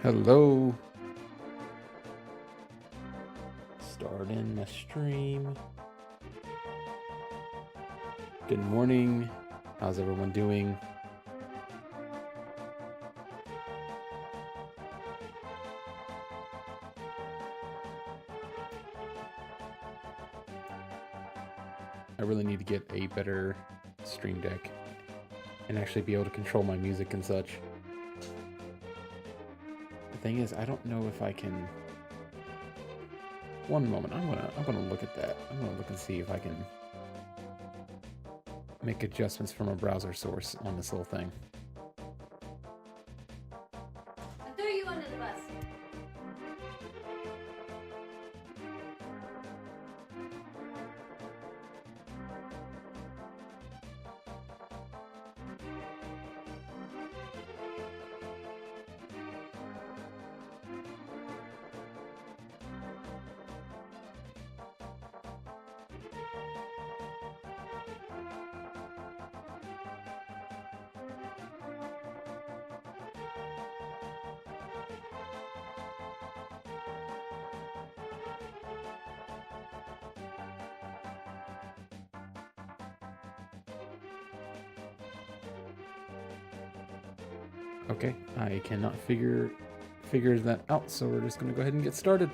Hello. Starting my stream. Good morning. How's everyone doing? I really need to get a better stream deck and actually be able to control my music and such. The thing is, I don't know if I can. One moment, I'm gonna look at that. I'm gonna look and see if I can make adjustments from a browser source on this little thing. I threw you under the bus. Okay, I cannot figure that out, so we're just gonna go ahead and get started.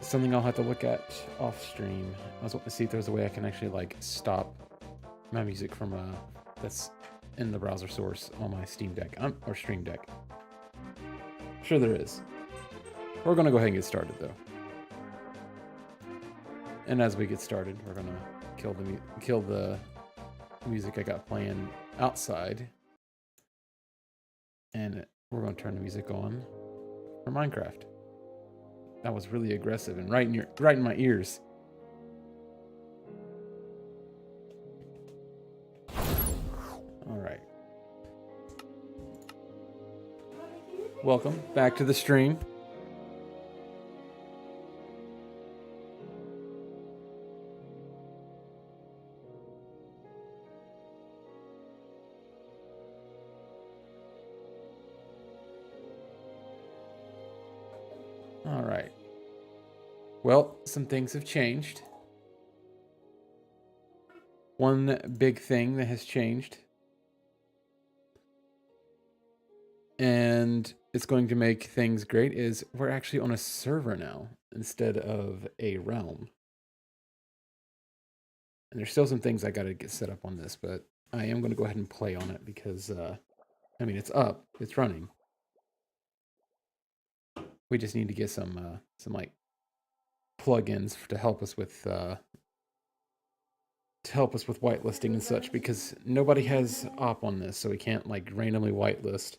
Something I'll have to look at off stream. I was wanting to see if there's a way I can actually like stop my music from that's in the browser source on my Steam Deck or Stream Deck. Sure there is. We're gonna go ahead and get started though. And as we get started, we're gonna kill the music I got playing outside. And we're going to turn the music on for Minecraft. That was really aggressive and right in my ears. All right. Welcome back to the stream. All right. Well, some things have changed. One big thing that has changed, and it's going to make things great, is we're actually on a server now instead of a realm. And there's still some things I got to get set up on this, but I am going to go ahead and play on it because, I mean, it's up, it's running. We just need to get some like plugins to help us with whitelisting and such, because nobody has op on this, so we can't like randomly whitelist.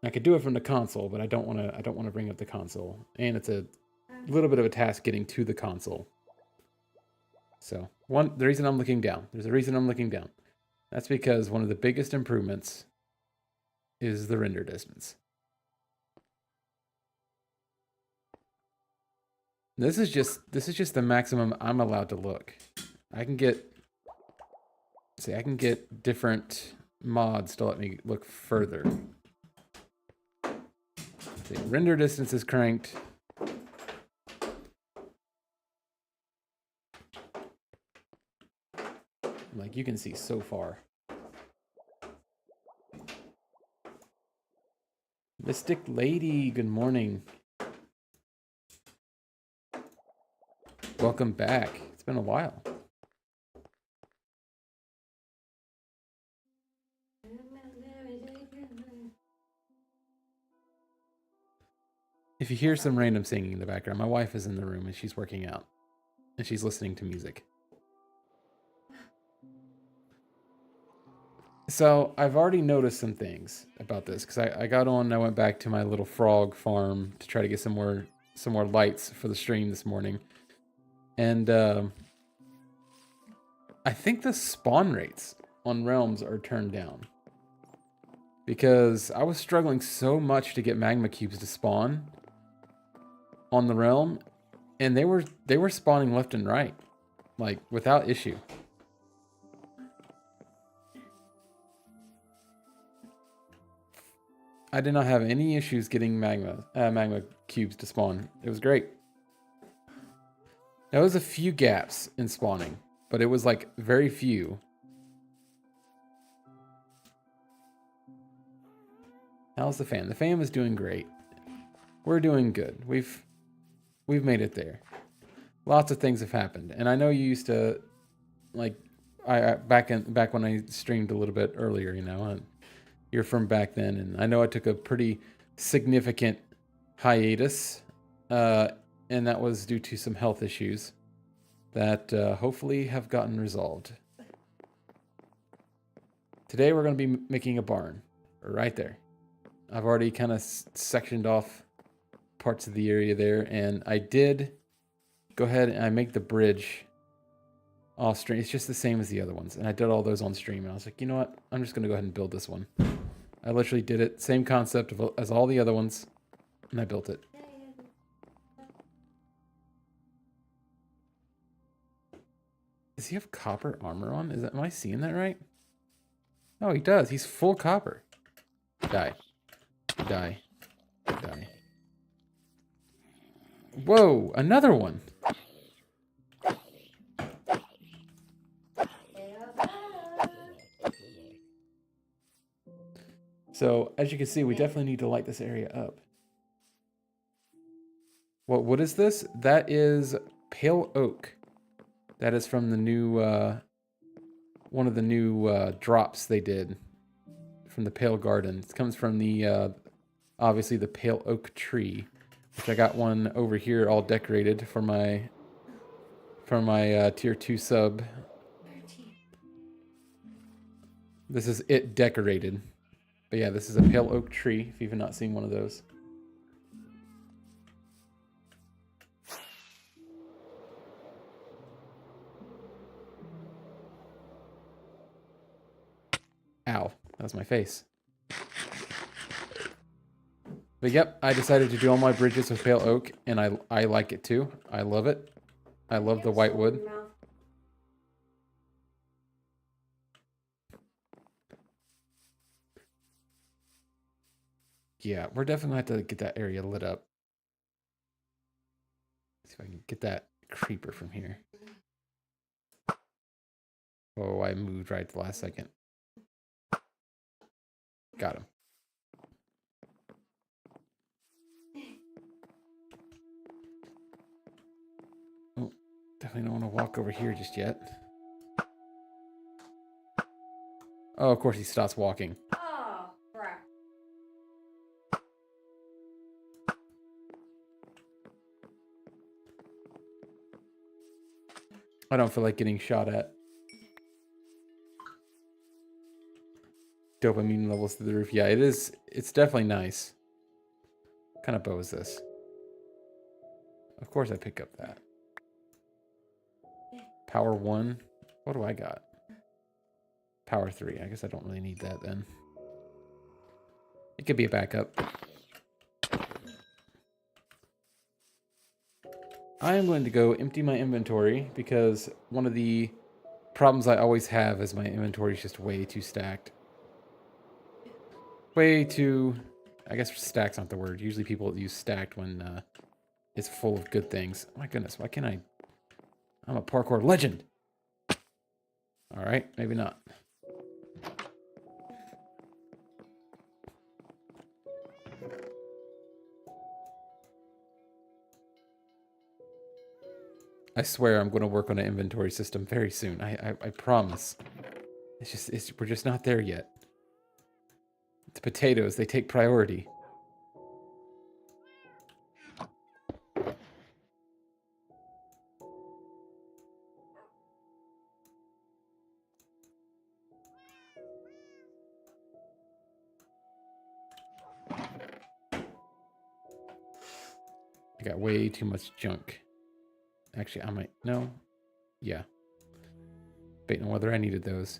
I could do it from the console, but I don't want to bring up the console, and it's a little bit of a task getting to the console. So the reason I'm looking down, there's a reason I'm looking down. That's because one of the biggest improvements is the render distance. This is just the maximum I'm allowed to look. I can get different mods to let me look further. The render distance is cranked. Like, you can see so far. Mystic Lady, good morning. Welcome back. It's been a while. If you hear some random singing in the background, my wife is in the room and she's working out. And she's listening to music. So, I've already noticed some things about this. Because I got on and I went back to my little frog farm to try to get some more lights for the stream this morning. And I think the spawn rates on realms are turned down. Because I was struggling so much to get magma cubes to spawn on the realm, and they were spawning left and right, like without issue. I did not have any issues getting magma cubes to spawn. It was great. There was a few gaps in spawning, but it was like very few. How's the fam? The fam is doing great. We're doing good. We've made it there. Lots of things have happened, and I know you used to, like, back when I streamed a little bit earlier, you know, and you're from back then, and I know I took a pretty significant hiatus, and that was due to some health issues that hopefully have gotten resolved. Today we're going to be making a barn right there. I've already kind of sectioned off parts of the area there, and I did go ahead and I make the bridge off stream. It's just the same as the other ones, and I did all those on stream, and I was like, you know what, I'm just going to go ahead and build this one. I literally did it, same concept as all the other ones, and I built it. Does he have copper armor on? Am I seeing that right? Oh, he does. He's full copper. Die. Die. Die. Whoa, another one. So, as you can see, we definitely need to light this area up. What is this? That is pale oak. That is from the new, one of the new drops they did from the Pale Garden. It comes from the, obviously the pale oak tree, which I got one over here all decorated for my tier 2 sub. This is it decorated. But yeah, this is a pale oak tree, if you've not seen one of those. Ow, that was my face. But yep, I decided to do all my bridges with pale oak, and I like it too. I love it. I love the white wood. Yeah, we're definitely going to have to get that area lit up. Let's see if I can get that creeper from here. Oh, I moved right at the last second. Got him. Oh, definitely don't want to walk over here just yet. Oh, of course he stops walking. Oh, crap. I don't feel like getting shot at. Dopamine levels through the roof. Yeah, it is. It's definitely nice. What kind of bow is this? Of course I pick up that. Power 1. What do I got? Power 3. I guess I don't really need that then. It could be a backup. I am going to go empty my inventory because one of the problems I always have is my inventory is just way too stacked. Way too I guess stacks aren't the word. Usually people use stacked when it's full of good things. My goodness, why can't I? I'm a parkour legend. All right, maybe not. I swear I'm going to work on an inventory system very soon. I promise. We're just not there yet. It's potatoes. They take priority. I got way too much junk. Actually, I might... No. Yeah. Debating on whether I needed those.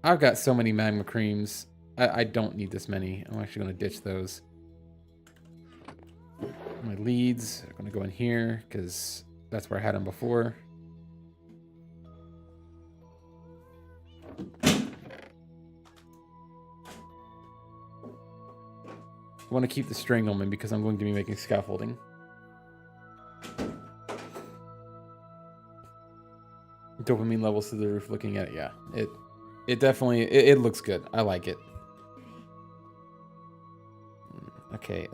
I've got so many magma creams. I don't need this many. I'm actually going to ditch those. My leads are going to go in here because that's where I had them before. I want to keep the string on me because I'm going to be making scaffolding. Dopamine levels to the roof looking at it. Yeah, it definitely, it looks good. I like it. Okay,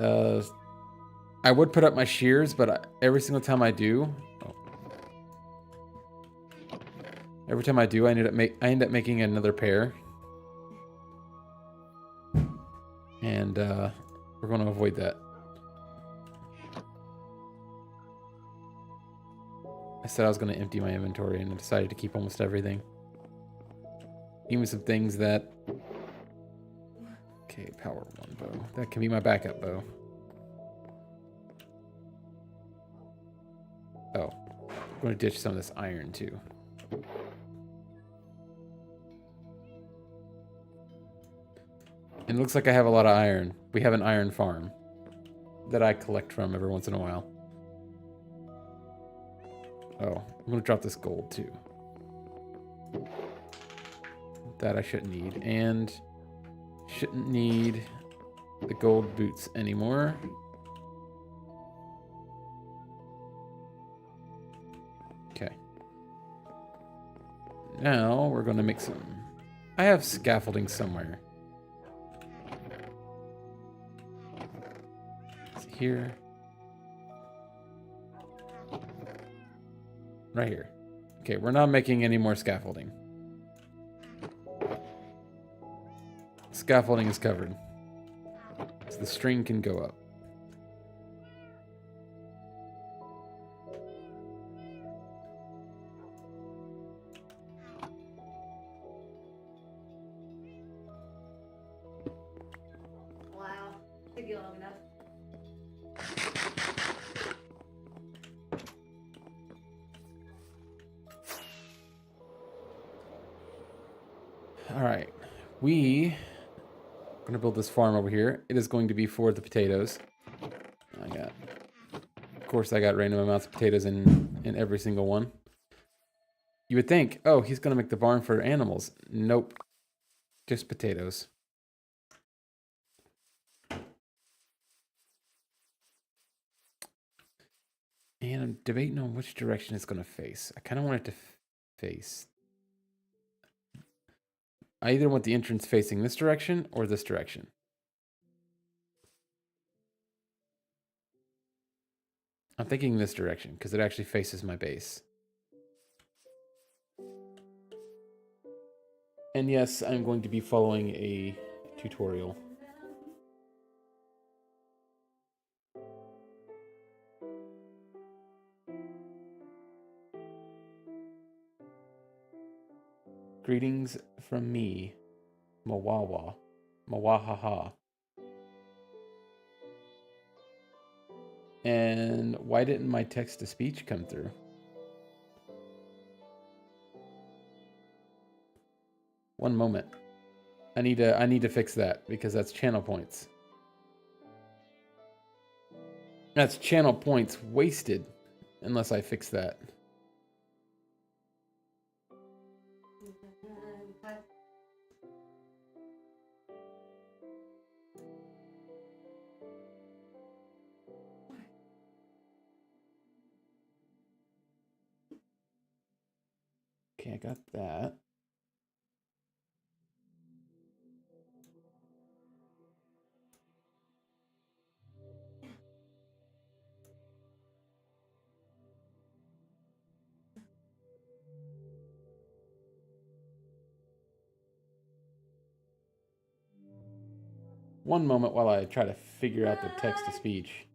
I would put up my shears, but every single time I do, I end up making another pair. And we're going to avoid that. I said I was going to empty my inventory, and I decided to keep almost everything. Even some things that... Okay, power 1 bow. That can be my backup bow. Oh, I'm going to ditch some of this iron, too. And it looks like I have a lot of iron. We have an iron farm that I collect from every once in a while. Oh, I'm going to drop this gold, too. That I shouldn't need. And shouldn't need the gold boots anymore. Okay. Now we're going to make some... I have scaffolding somewhere. It's here. Right here. Okay, we're not making any more scaffolding. Scaffolding is covered. So the string can go up. Wow. Took you long enough. All right. We are going to build this farm over here. It is going to be for the potatoes. Of course, I got random amounts of potatoes in every single one. You would think, oh, he's going to make the barn for animals. Nope. Just potatoes. And I'm debating on which direction it's going to face. I kind of want it to face. I either want the entrance facing this direction or this direction. I'm thinking this direction because it actually faces my base. And yes, I'm going to be following a tutorial. Greetings from me, Mawawa. Mawahaha. And why didn't my text-to-speech come through? One moment. I need to fix that because that's channel points. That's channel points wasted unless I fix that. Okay, I got that. One moment while I try to figure out the text to speech.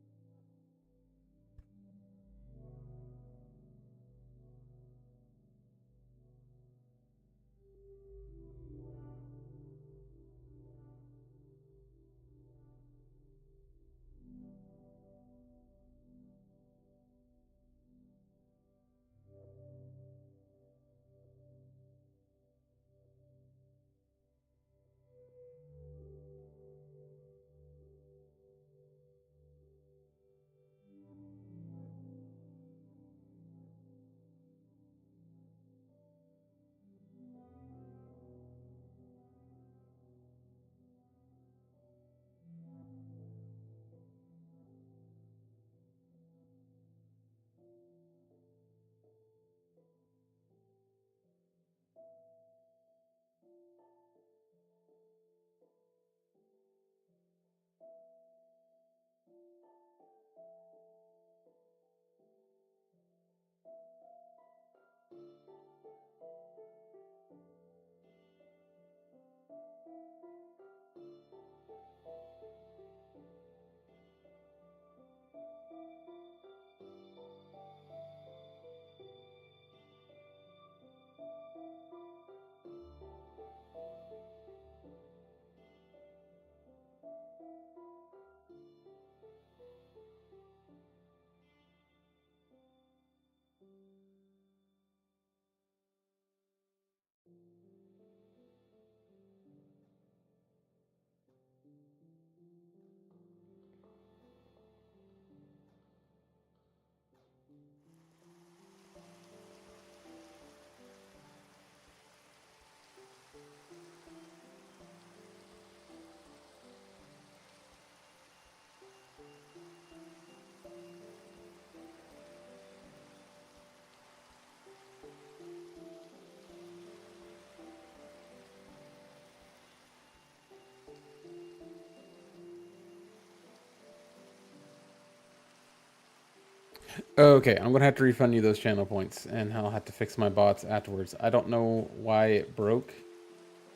Okay, I'm gonna have to refund you those channel points, and I'll have to fix my bots afterwards. I don't know why it broke.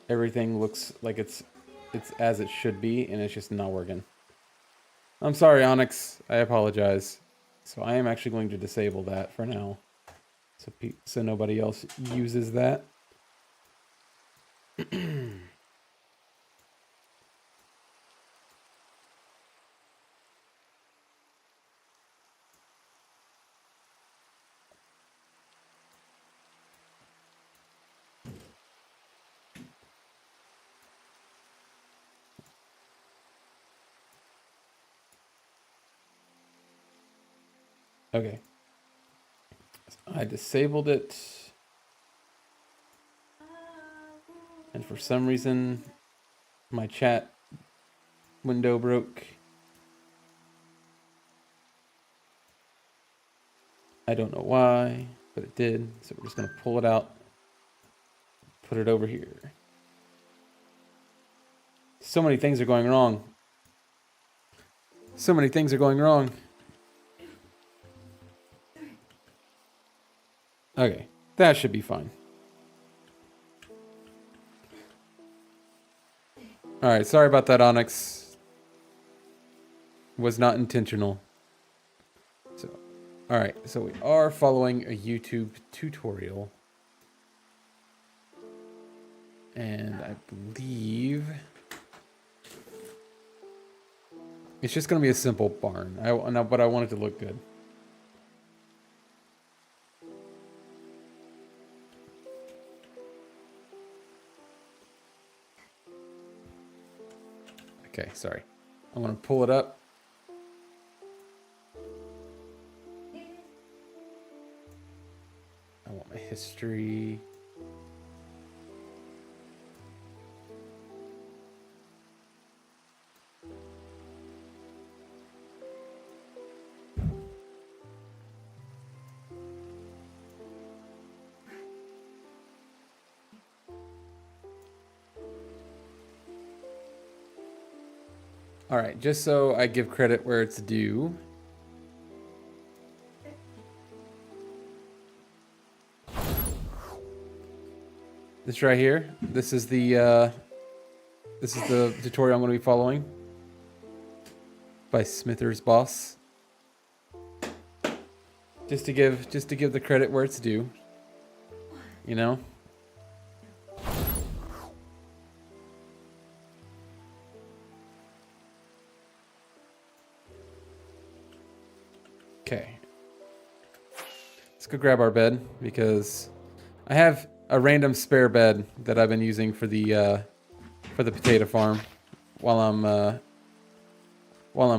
Everything looks like it's as it should be, and it's just not working. I'm sorry, Onyx. I apologize. So I am actually going to disable that for now, so nobody else uses that. Okay. I disabled it. And for some reason, my chat window broke. I don't know why, but it did. So we're just going to pull it out, put it over here. So many things are going wrong. So many things are going wrong. Okay, that should be fine. Alright, sorry about that, Onyx. Was not intentional. So, alright, so we are following a YouTube tutorial. And I believe it's just going to be a simple barn. But I want it to look good. Okay, sorry. I'm going to pull it up. I want my history. All right, just so I give credit where it's due. This right here, this is the tutorial I'm going to be following by Smithers Boss. Just to give the credit where it's due. You know? Okay. Let's go grab our bed because I have a random spare bed that I've been using for the potato farm while I'm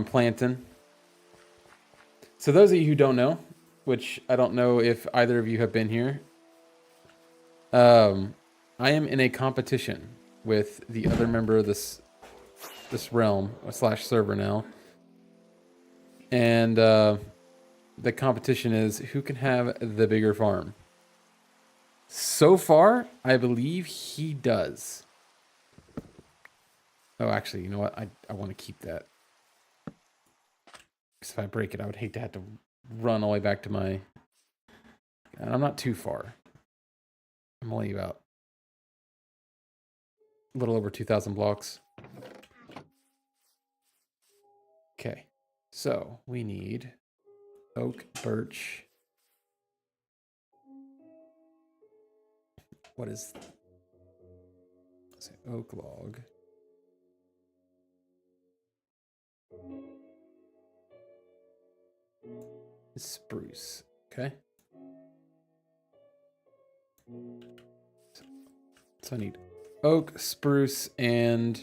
planting. So those of you who don't know, which I don't know if either of you have been here, I am in a competition with the other member of this realm / server now, and the competition is who can have the bigger farm. So far, I believe he does. Oh, actually, you know what? I want to keep that. Because if I break it, I would hate to have to run all the way back to my... And I'm not too far. I'm only about a little over 2,000 blocks. Okay. So, we need oak, birch. What is... Let's say oak log. Spruce. Okay. So I need oak, spruce, and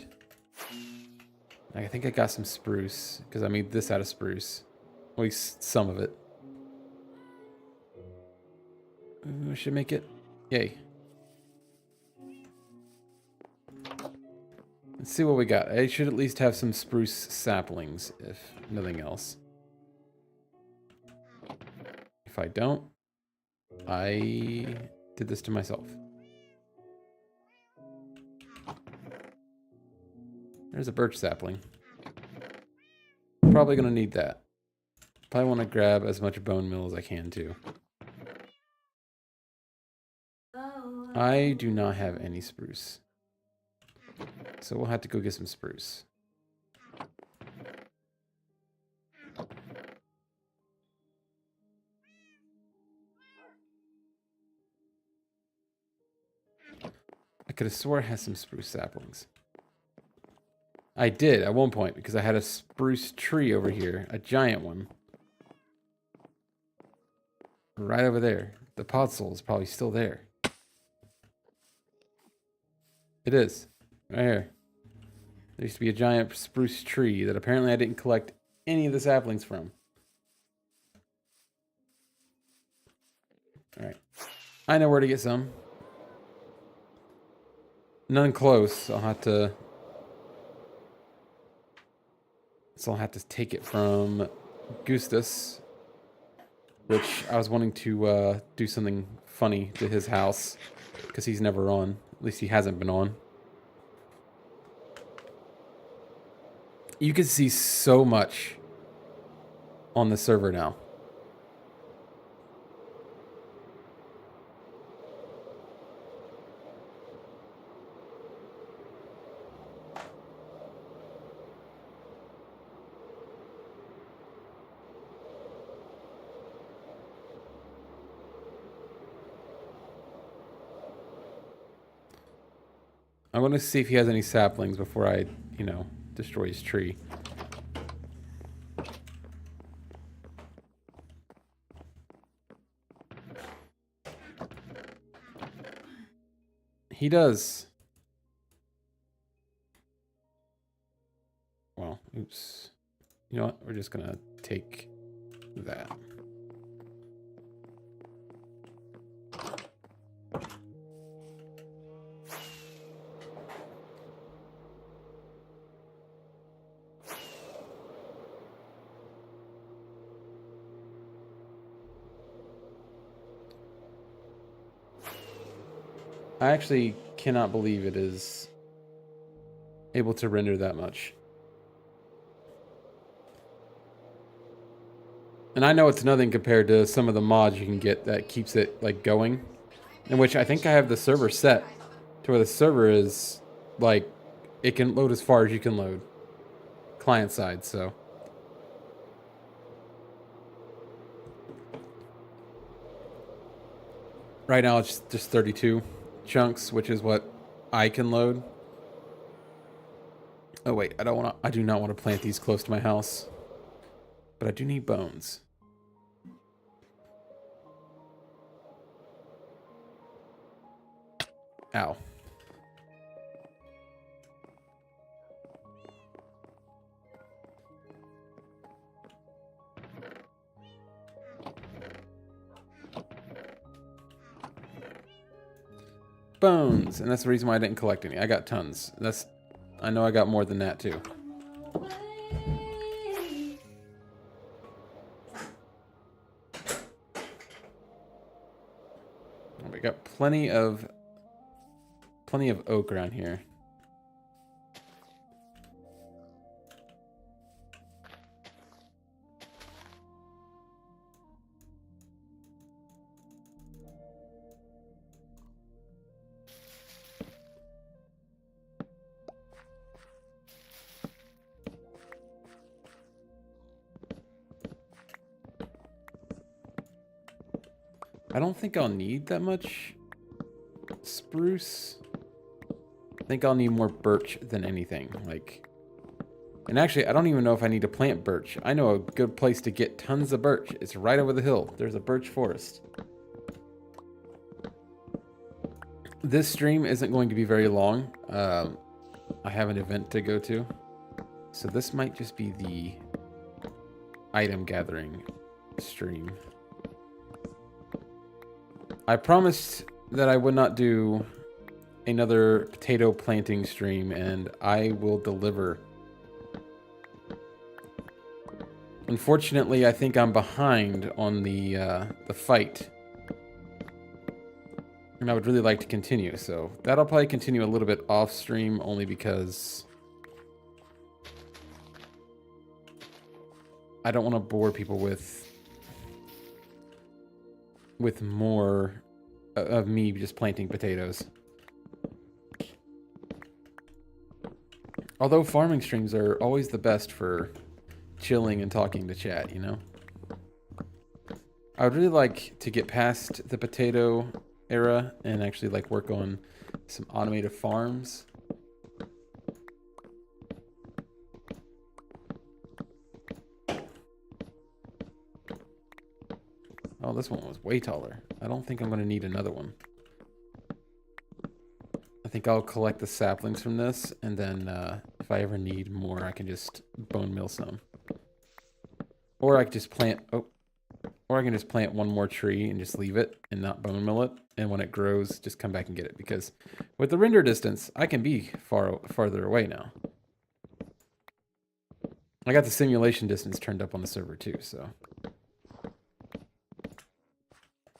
I think I got some spruce because I made this out of spruce. At least some of it. I should make it. Yay. Let's see what we got. I should at least have some spruce saplings, if nothing else. If I don't, I did this to myself. There's a birch sapling. Probably gonna need that. Probably want to grab as much bone meal as I can too. I do not have any spruce. So we'll have to go get some spruce. I could have swore I had some spruce saplings. I did at one point because I had a spruce tree over here, a giant one. Right over there. The podzol is probably still there. It is. Right here. There used to be a giant spruce tree that apparently I didn't collect any of the saplings from. Alright. I know where to get some. None close. I'll have to take it from Gustus, which I was wanting to do something funny to his house because he's never on. At least he hasn't been on. You can see so much on the server now. I'm going to see if he has any saplings before I, destroy his tree. He does. Well, oops. You know what? We're just going to take that. I actually cannot believe it is able to render that much. And I know it's nothing compared to some of the mods you can get that keeps it like going. In which I think I have the server set to where the server is like it can load as far as you can load. Client side, so. Right now it's just 32 chunks, which is what I can load. Oh wait, I do not want to plant these close to my house. But I do need bones. Ow. Bones, and that's the reason why I didn't collect any. I got tons. I know I got more than that too. We got plenty of oak around here. I don't think I'll need that much spruce. I think I'll need more birch than anything. And actually, I don't even know if I need to plant birch. I know a good place to get tons of birch. It's right over the hill. There's a birch forest. This stream isn't going to be very long. I have an event to go to. So this might just be the item gathering stream. I promised that I would not do another potato planting stream, and I will deliver. Unfortunately, I think I'm behind on the fight. And I would really like to continue, so that'll probably continue a little bit off stream, only because I don't want to bore people with more of me just planting potatoes. Although farming streams are always the best for chilling and talking to chat, you know? I would really like to get past the potato era and actually like work on some automated farms. Oh, this one was way taller. I don't think I'm going to need another one. I think I'll collect the saplings from this, and then if I ever need more, I can just bone meal some. Or I could just plant... Oh. Or I can just plant one more tree and just leave it and not bone meal it. And when it grows, just come back and get it. Because with the render distance, I can be farther away now. I got the simulation distance turned up on the server too, so...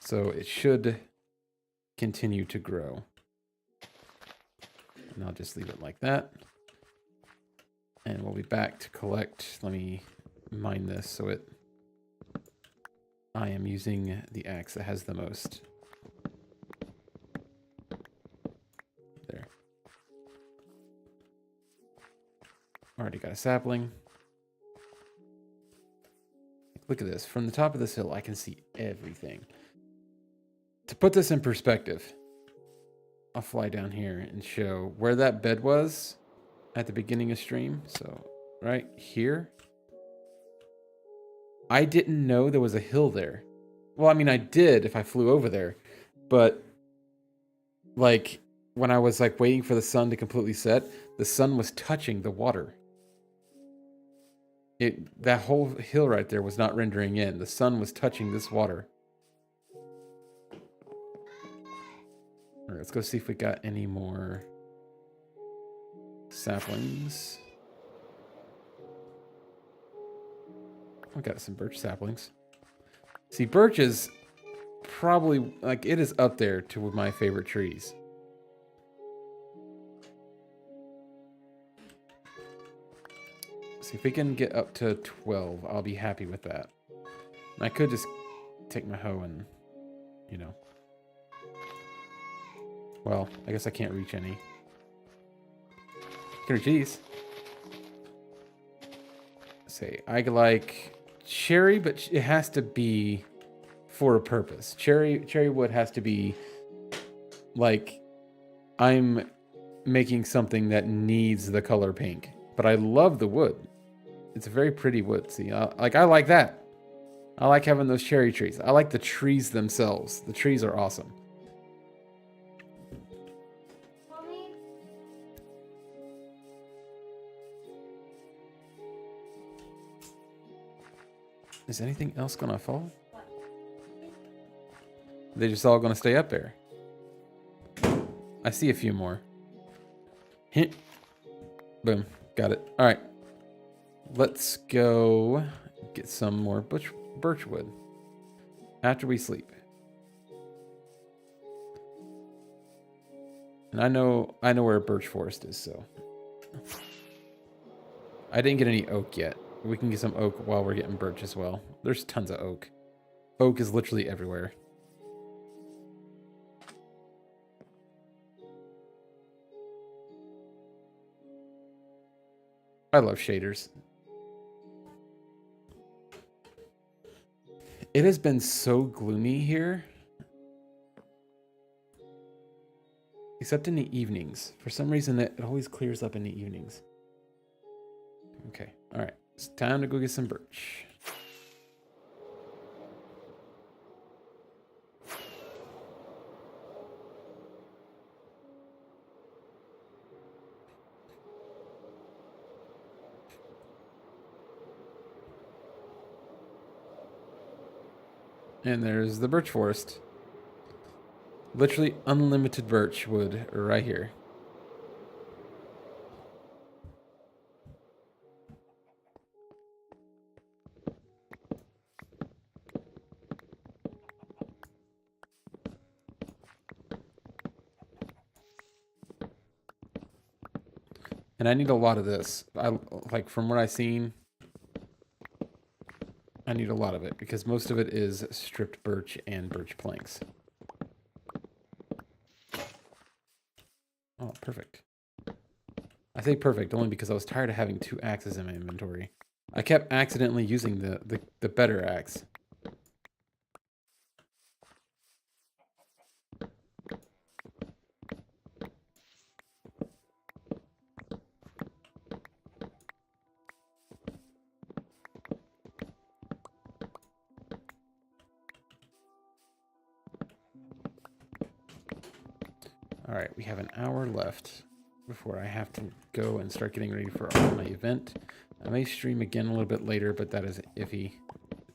So it should continue to grow. And I'll just leave it like that. And we'll be back to collect. Let me mine this so it... I am using the axe that has the most. There. Already got a sapling. Look at this. From the top of this hill, I can see everything. To put this in perspective, I'll fly down here and show where that bed was at the beginning of stream. So, right here. I didn't know there was a hill there. Well, I mean, I did if I flew over there. But, like, when I was, like, waiting for the sun to completely set, the sun was touching the water. That whole hill right there was not rendering in. The sun was touching this water. All right, let's go see if we got any more saplings. I got some birch saplings. See, birch is probably, like, it is up there to my favorite trees. See, if we can get up to 12, I'll be happy with that. I could just take my hoe and, you know. Well, I guess I can't reach any. I can reach these. Say, I like cherry, but it has to be for a purpose. Cherry wood has to be like I'm making something that needs the color pink. But I love the wood. It's a very pretty wood. See, I like that. I like having those cherry trees. I like the trees themselves. The trees are awesome. Mommy? Is anything else gonna fall? What? They're just all gonna stay up there. I see a few more. Hint. Boom. Got it. All right. Let's go get some more birch wood after we sleep. And I know where a birch forest is, so. I didn't get any oak yet. We can get some oak while we're getting birch as well. There's tons of oak. Oak is literally everywhere. I love shaders. It has been so gloomy here. Except in the evenings. For some reason, it always clears up in the evenings. Okay, all right. It's time to go get some birch. And there's the birch forest. Literally unlimited birch wood right here. And I need a lot of this. Like from what I've seen, I need a lot of it because most of it is stripped birch and birch planks. Oh, perfect. I say perfect only because I was tired of having 2 axes in my inventory. I kept accidentally using the better axe. All right, we have an hour left before I have to go and start getting ready for my event. I may stream again a little bit later, but that is iffy.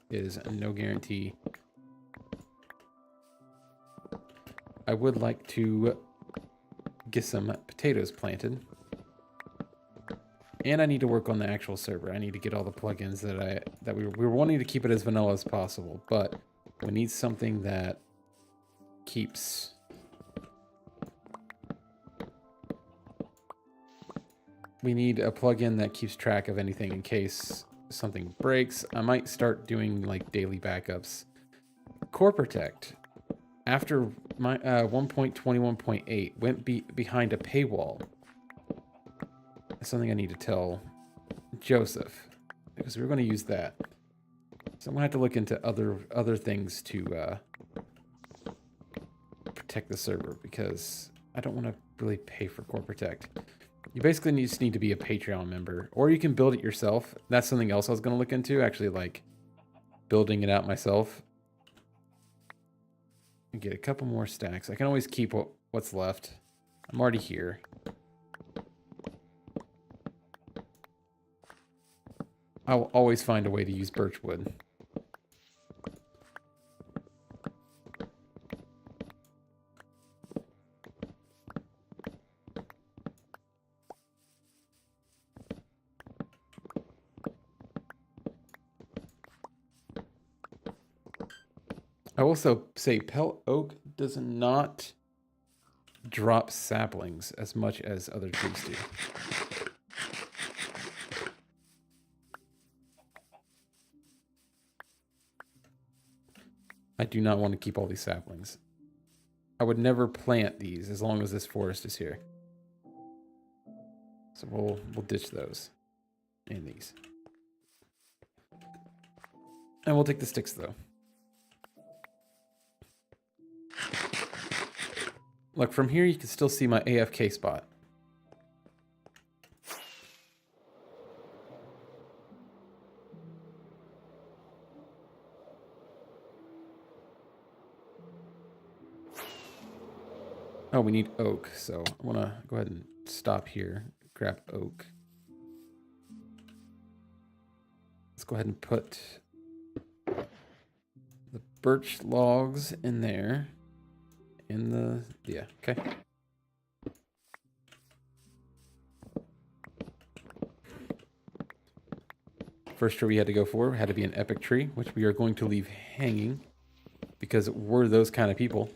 It is no guarantee. I would like to get some potatoes planted. And I need to work on the actual server. I need to get all the plugins that we were wanting to keep it as vanilla as possible, but we need something that keeps we need a plugin that keeps track of anything in case something breaks. I might start doing like daily backups. Core Protect, after my 1.21.8, went behind a paywall. That's something I need to tell Joseph because we're going to use that. So I'm going to have to look into other things to protect the server because I don't want to really pay for Core Protect. You basically just need to be a Patreon member, or you can build it yourself. That's something else I was going to look into, actually, like building it out myself. And get a couple more stacks. I can always keep what's left. I'm already here. I will always find a way to use birch wood. I will also say pelt oak does not drop saplings as much as other trees do. I do not want to keep all these saplings. I would never plant these as long as this forest is here. So we'll ditch those and these. And we'll take the sticks though. Look, from here you can still see my AFK spot. Oh, we need oak, so I want to go ahead and stop here, grab oak. Let's go ahead and put the birch logs in there. In the, yeah, okay. First tree we had to go for had to be an epic tree, which we are going to leave hanging because we're those kind of people.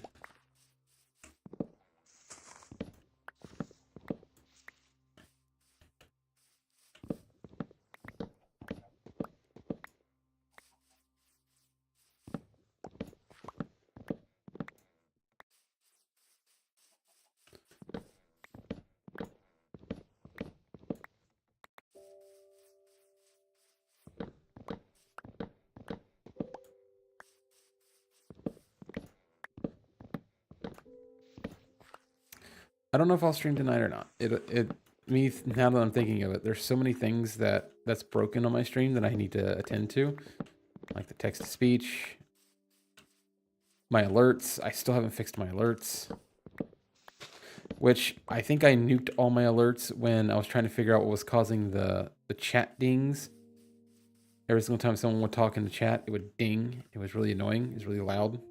I don't know if I'll stream tonight or not. Me now that I'm thinking of it, there's so many things that's broken on my stream that I need to attend to, like the text to speech, my alerts. I still haven't fixed my alerts, which I think I nuked all my alerts when I was trying to figure out what was causing the chat dings. Every single time someone would talk in the chat, it would ding. It was really annoying. It was really loud.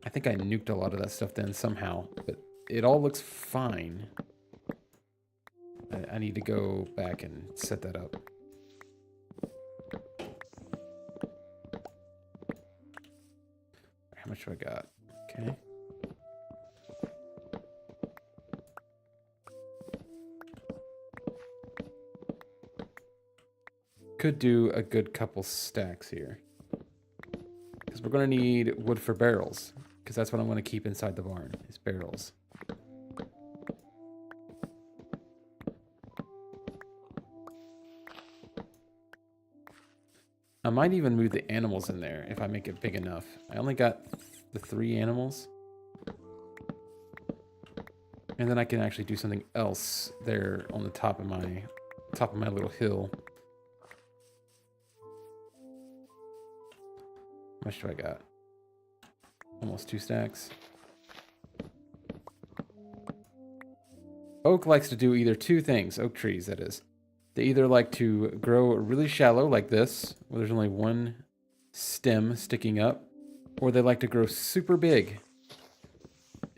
I think I nuked a lot of that stuff then somehow, but it all looks fine. I need to go back and set that up. How much do I got? Okay. Could do a good couple stacks here. Because we're going to need wood for barrels. Because that's what I'm going to keep inside the barn, is barrels. I might even move the animals in there if I make it big enough. I only got the 3 animals. And then I can actually do something else there on the top of my little hill. How much do I got? Almost 2 stacks. Oak likes to do either 2 things, oak trees that is. They either like to grow really shallow like this, where there's only 1 stem sticking up, or they like to grow super big.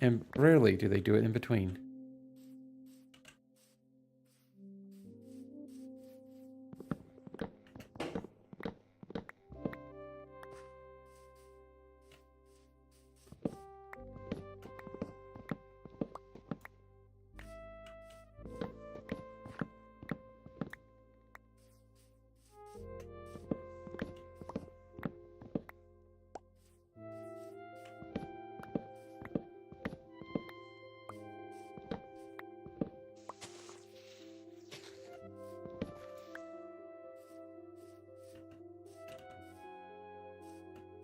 And rarely do they do it in between.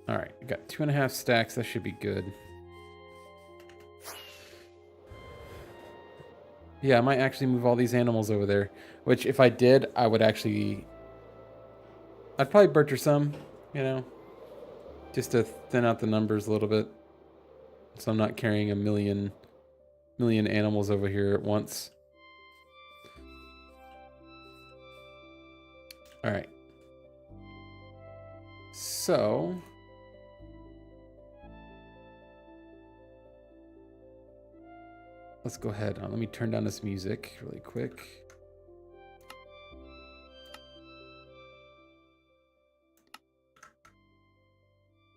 All right, I got 2.5 stacks. That should be good. Yeah, I might actually move all these animals over there. Which, if I did, I would actually... I'd probably butcher some, you know, just to thin out the numbers a little bit. So I'm not carrying a million animals over here at once. All right. So... let's go ahead. Let me turn down this music really quick.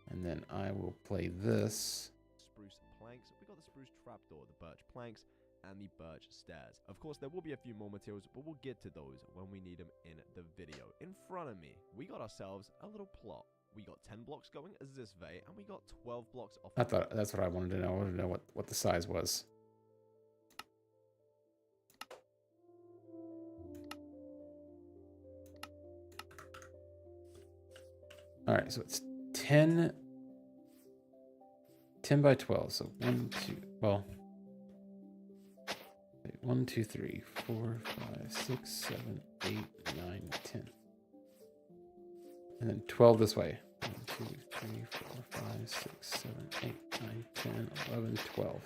And then I will play this. Spruce planks. We got the spruce trapdoor, the birch planks, and the birch stairs. Of course, there will be a few more materials, but we'll get to those when we need them in the video. In front of me, we got ourselves a little plot. We got 10 blocks going as this way, and we got 12 blocks off. I thought that's what I wanted to know. I wanted to know what the size was. All right, so it's 10 by 12. So 1, 2, well, 1, 2, 3, 4, 5, 6, 7, 8, 9, 10. And then 12 this way. 1, 2, 3, 4, 5, 6, 7, 8, 9, 10, 11, 12.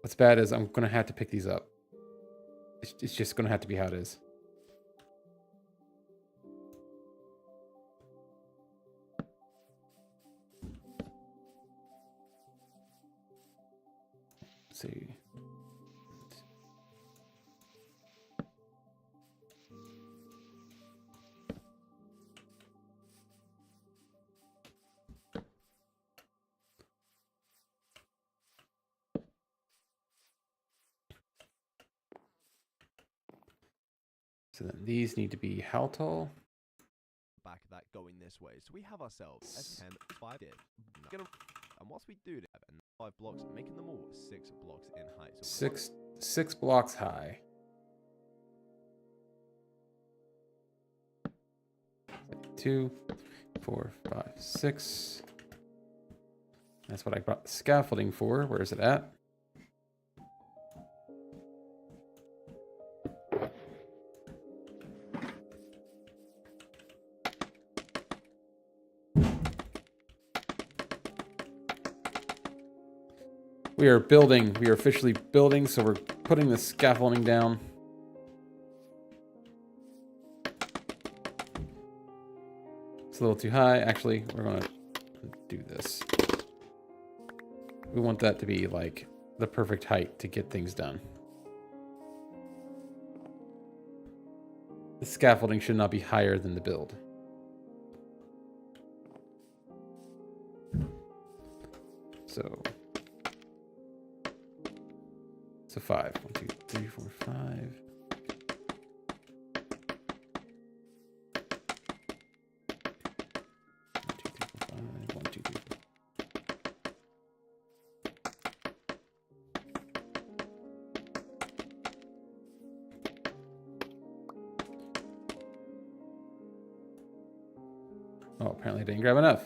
What's bad is I'm going to have to pick these up. It's just going to have to be how it is. Let's see. So then these need to be how tall? Back of that going this way. So we have ourselves a 10, 5 dip. And once we do that, and 5 blocks, making them all 6 blocks in height. So Six blocks high. Two, 4, 5, 6. That's what I brought the scaffolding for. Where is it at? We are building. We are officially building, so we're putting the scaffolding down. It's a little too high. Actually, we're going to do this. We want that to be like the perfect height to get things done. The scaffolding should not be higher than the build. So 5. 1, 2, 3, 4, 5. 1, 2, 3, 4. Oh, apparently I didn't grab enough.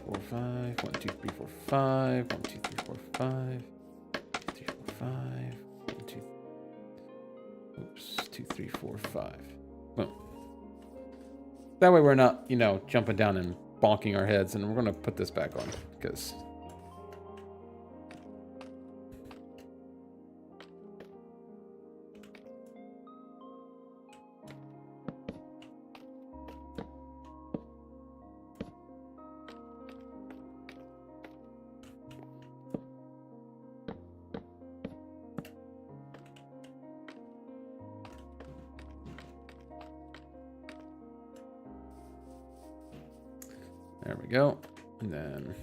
Four, 5. 1, 2, 3, 4, 5. 1, 2, 3, 4, 5. 2, 3, 4, 5. 1, 2. Oops. 2, 3, 4, 5. Boom. That way we're not, you know, jumping down and bonking our heads. And we're going to put this back on because. There we go. And then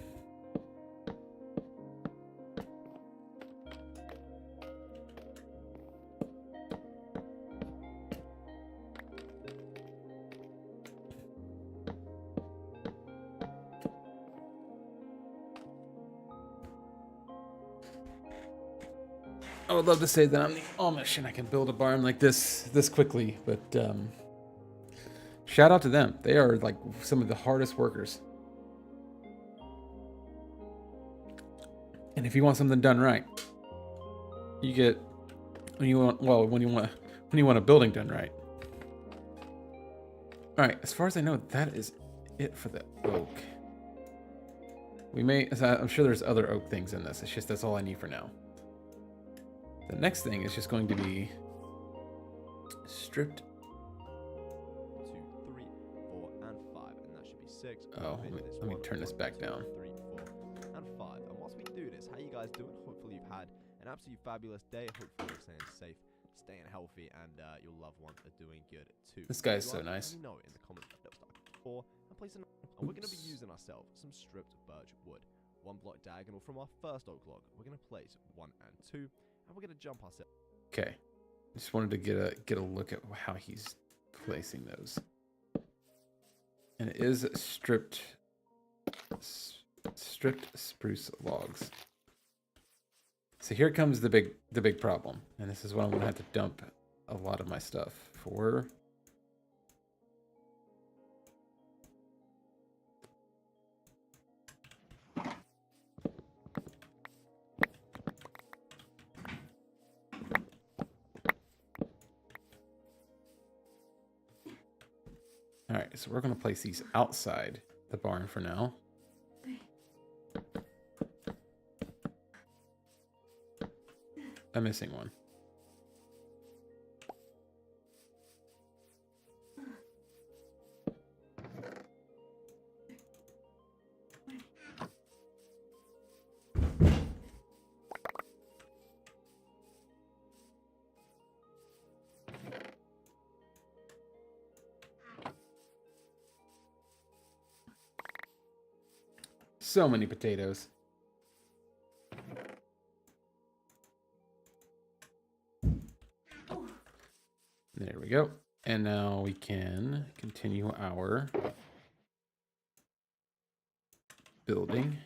I would love to say that I'm the Amish and I can build a barn like this quickly, but shout out to them. They are like some of the hardest workers. And if you want something done right, you get when you want a building done right. All right, as far as I know, that is it for the oak. I'm sure there's other oak things in this. It's just that's all I need for now. The next thing is just going to be Stripped. 2, 3, 4, and 5, and that should be 6. Oh, We'll fit let me one, turn this 1, back 2, down. 3, 4, and 5. And whilst we do this, how you guys doing? Hopefully you've had an absolutely fabulous day. Hopefully you're staying safe, staying healthy, and your loved ones are doing good too. This guy's If so you are, nice. Let me know in the comments below. And place an. And we're going to be using ourselves some stripped birch wood. 1 block diagonal from our first oak log. We're going to place 1 and 2, and we're going to jump ourselves. Okay. Just wanted to get a look at how he's placing those. And it is stripped spruce logs. So here comes the big problem, and this is what I'm gonna have to dump a lot of my stuff for. All right, so we're gonna place these outside the barn for now. I'm missing one. So many potatoes. There we go. And now we can continue our building.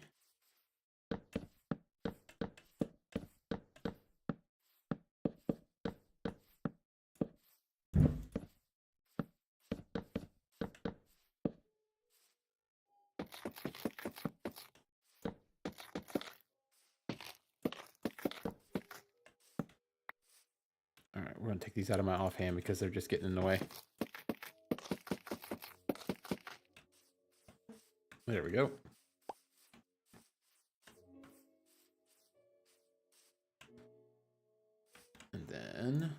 All right, we're gonna take these out of my offhand because they're just getting in the way. There we go. And then,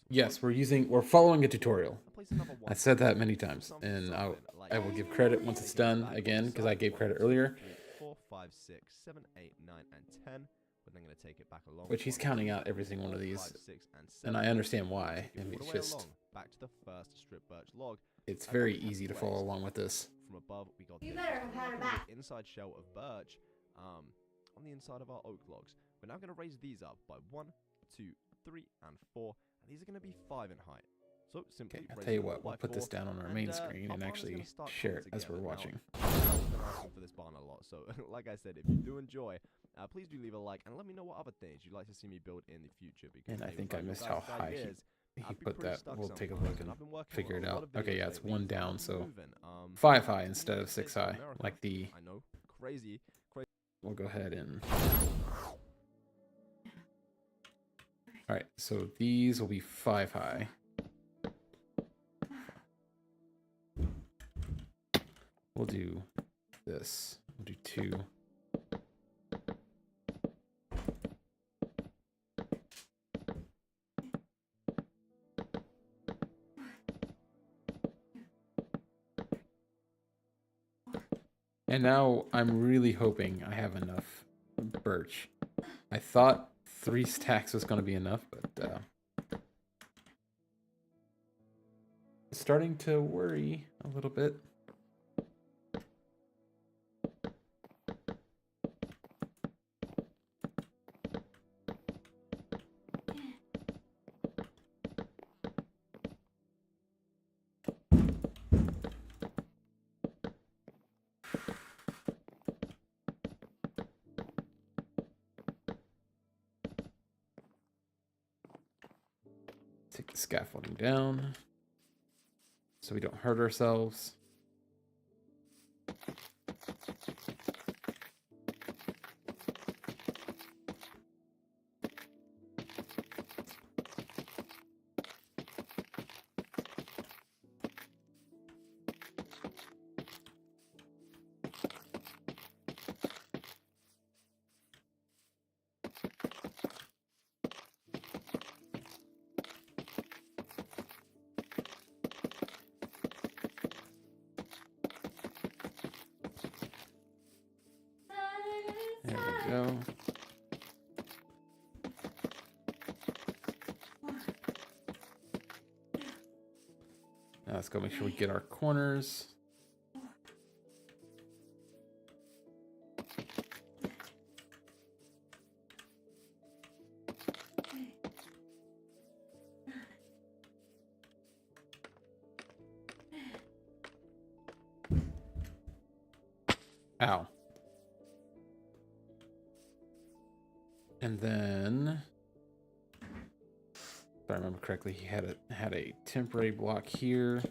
yes, we're following a tutorial. I said that many times, and I will give credit once it's done again because I gave credit earlier. 4, 5, 6, 7, 8, 9, and 10. But then going to take it back along. Which he's counting out every single one of these, 5, 6, and 7. and I understand why. I mean, it's just back to the first strip birch log. It's very easy to follow along with this. From above, we got You better have had it back. the inside shell of birch on the inside of our oak logs. We're now going to raise these up by 1, 2, 3, and 4, and these are going to be 5 in height. So simply, Okay, I'll tell you what, we'll put this down on our main screen and actually share it as we're watching. I've been asking for this barn a lot, so like I said, if you do enjoy, please do leave a like and let me know what other things you'd like to see me build in the future. Because And I think I missed how high he put that. We'll take a look and figure it out. Okay, yeah, it's 1 down, so 5 high instead of 6 high, like the. I know, crazy. We'll go ahead and. All right, so these will be 5 high. We'll do this. We'll do 2. And now I'm really hoping I have enough birch. I thought 3 stacks was going to be enough, but starting to worry a little bit. Take the scaffolding down so we don't hurt ourselves. Let's go make sure we get our corners. Ow. And then, if I remember correctly, he had a temporary block here.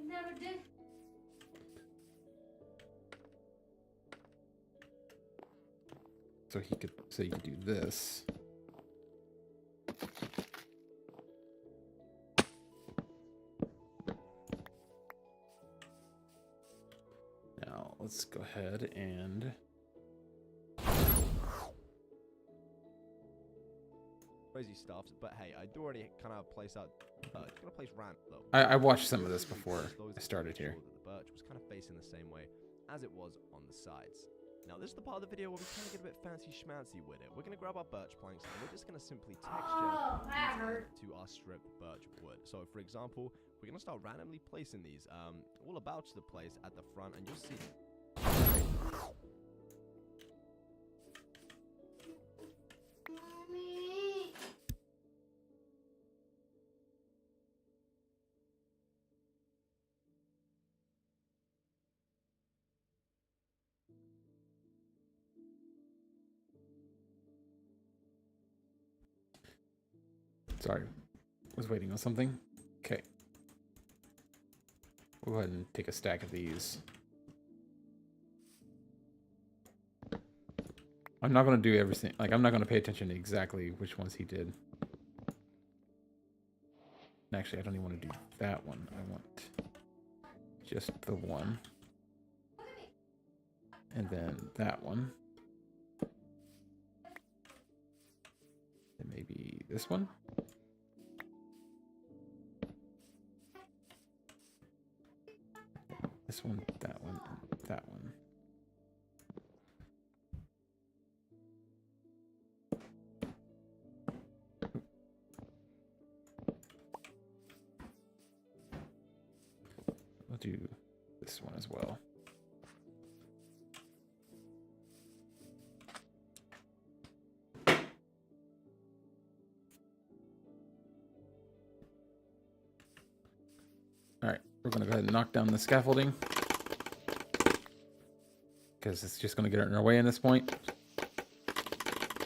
Never did. So you could do this. Now let's go ahead and Crazy stuff, but hey, I do already kind of place out. Gonna place ramp though. I watched some of this before I started here. The birch was kind of facing the same way as it was on the sides. Now this is the part of the video where we kind of get a bit fancy schmancy with it. We're gonna grab our birch planks and we're just gonna simply texture That hurt. to our stripped birch wood. So for example, we're gonna start randomly placing these all about the place at the front, and you'll see. Mommy. Sorry, was waiting on something. Okay. We'll go ahead and take a stack of these. I'm not going to do everything. Like, I'm not going to pay attention to exactly which ones he did. And actually, I don't even want to do that one. I want just the one. And then that one. And maybe this one. This one, that one, and that one. I'll do this one as well. Alright, we're going to go ahead and knock down the scaffolding, because it's just going to get in our way in this point.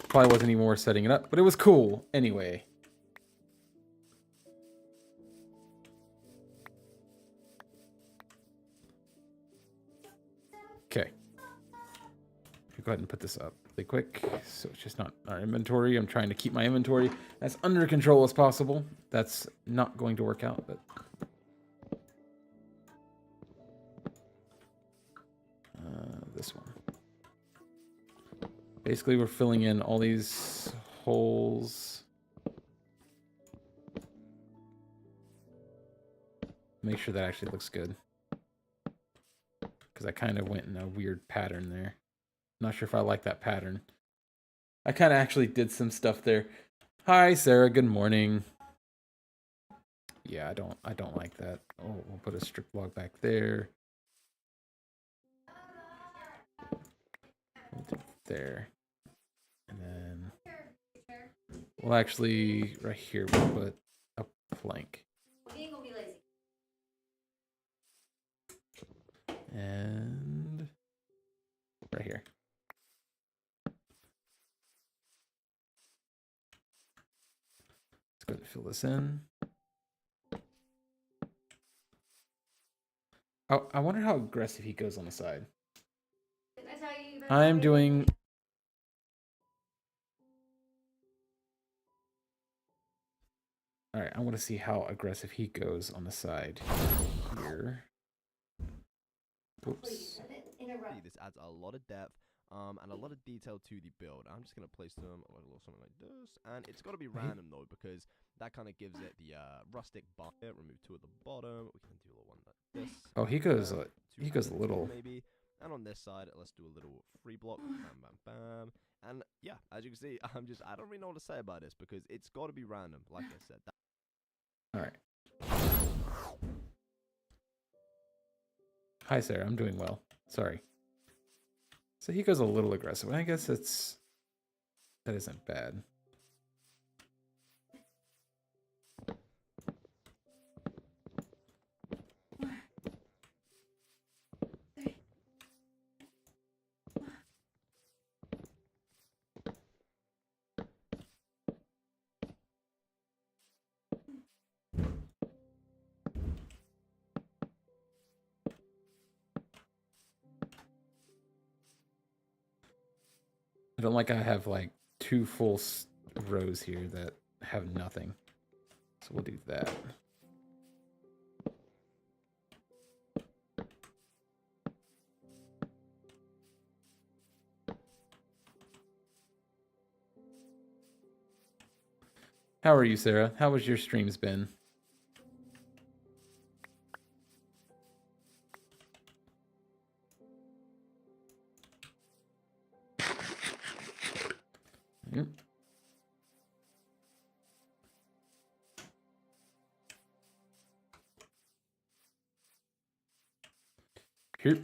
Probably wasn't even worth setting it up, but it was cool anyway. Okay. Go ahead and put this up really quick, so it's just not our inventory. I'm trying to keep my inventory as under control as possible. That's not going to work out, but this one. Basically, we're filling in all these holes. Make sure that actually looks good, because I kind of went in a weird pattern there. Not sure if I like that pattern. I kind of actually did some stuff there. Hi, Sarah. Good morning. Yeah, I don't like that. Oh, we'll put a strip log back there. We'll do it there. And then we'll actually, right here, we'll put a plank. We ain't gonna be lazy. And right here. Let's go ahead and fill this in. Oh, I wonder how aggressive he goes on the side. Didn't I tell you you better I'm stop doing... Alright, I want to see how aggressive he goes on the side here. Oops. Please, interrupt. This adds a lot of depth and a lot of detail to the build. I'm just going to place them a little something like this. And it's got to be random, though, because that kind of gives it the rustic bucket. Remove two at the bottom. We can do a little one like this. Oh, he goes a little. Maybe. And on this side, let's do a little free block. Bam, bam, bam. And yeah, as you can see, I don't really know what to say about this, because it's got to be random, like I said. All right. Hi, Sarah. I'm doing well. Sorry. So he goes a little aggressive. I guess that isn't bad. I don't like I have like two full rows here that have nothing. So we'll do that. How are you, Sarah? How was your streams been? Mm. Here.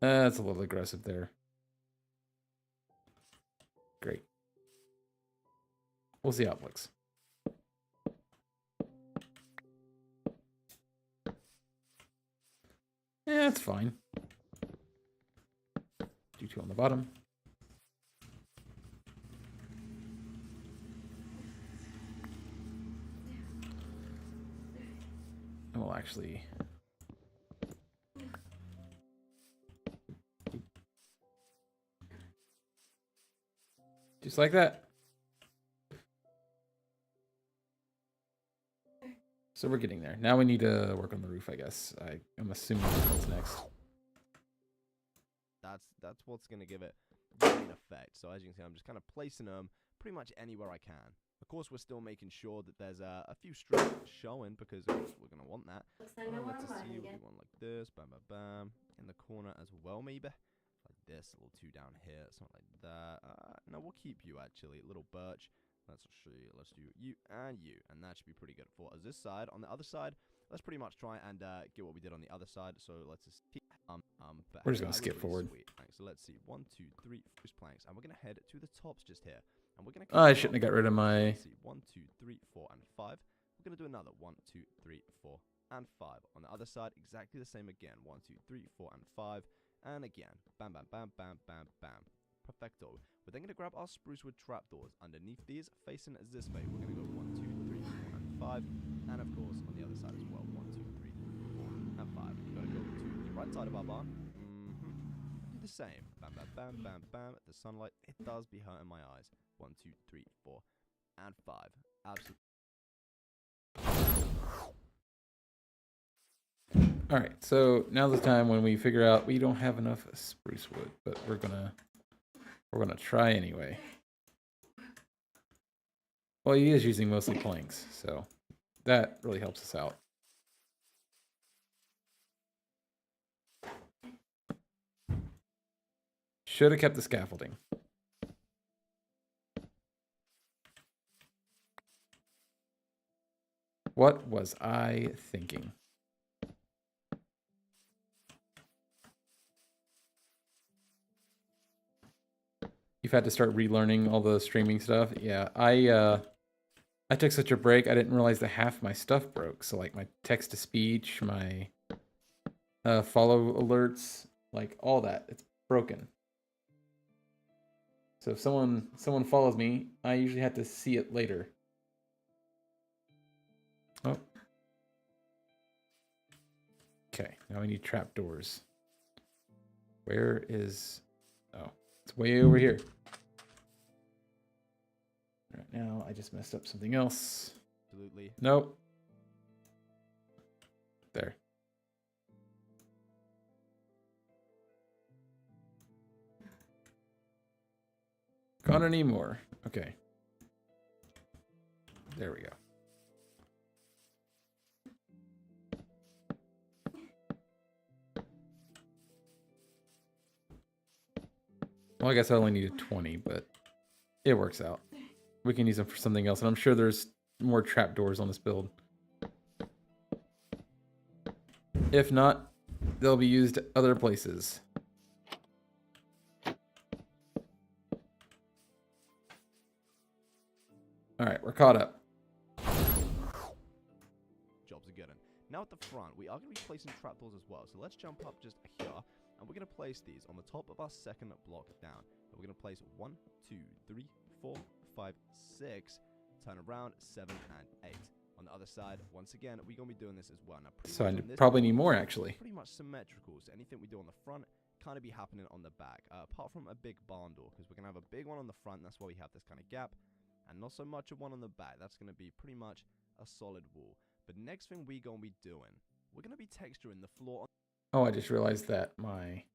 That's a little aggressive there. Great. We'll see how it looks. Yeah, it's fine. Do two on the bottom. And we'll actually... Just like that. So we're getting there. Now we need to work on the roof, I guess. I'm assuming that's what's next. That's what's gonna give it the main effect. So as you can see, I'm just kind of placing them pretty much anywhere I can. Of course, we're still making sure that there's a few strips showing because we're gonna want that. Looks like no one Let's alive see what again. we want like this, bam, bam, bam, in the corner as well, maybe like this, a little two down here, something like that. No, we'll keep you actually, little birch. Let's see, let's do you, and that should be pretty good for us. This side, on the other side, let's pretty much try and get what we did on the other side. So let's just keep, We're just gonna skip forward. Sweet. Thanks. So let's see, 1, 2, 3, first planks, and we're gonna head to the tops just here, and we're gonna. Oh, I shouldn't have got rid of my. Let's see, 1, 2, 3, 4, and 5. We're gonna do another 1, 2, 3, 4, and 5. On the other side, exactly the same again. 1, 2, 3, 4, and 5, and again. Bam, bam, bam, bam, bam, bam. Perfecto. We're then gonna grab our spruce wood trapdoors. Underneath these, facing this way, we're gonna go 1, 2, 3, 4, and 5, and of course on the other side as well. 1, 2, 3, 4, and 5. We're gonna go to the right side of our barn. Do the same. Bam, bam, bam, bam, bam. The sunlight, it does be hurting my eyes. 1, 2, 3, 4, and 5. Absolutely. All right, so now's the time when we figure out we don't have enough spruce wood, but we're gonna try anyway. Well, he is using mostly planks, so that really helps us out. Should have kept the scaffolding. What was I thinking? You've had to start relearning all the streaming stuff. Yeah, I took such a break. I didn't realize that half my stuff broke. So like my text to speech, my follow alerts, like all that, it's broken. So if someone follows me, I usually have to see it later. Oh. Okay, now we need trapdoors. Where is... Oh, it's way over here. Right now, I just messed up something else. Absolutely. Nope. There. Gonna need more. Okay. There we go. Well, I guess I only needed 20, but it works out. We can use them for something else, and I'm sure there's more trapdoors on this build. If not, they'll be used other places. Alright, we're caught up. Jobs are good. Now at the front, we are going to be placing trapdoors as well. So let's jump up just here, and we're going to place these on the top of our second block down. And we're going to place 1, 2, 3, 4, 5, 6, turn around, 7, and 8. On the other side, once again, we're going to be doing this as well. Now, So I probably need more, actually. Pretty much symmetrical, so anything we do on the front kind of be happening on the back. Apart from a big barn door, because we're going to have a big one on the front, that's why we have this kind of gap. And not so much of one on the back, that's going to be pretty much a solid wall. But next thing we're going to be doing, we're going to be texturing the floor. Oh, I just realized that my...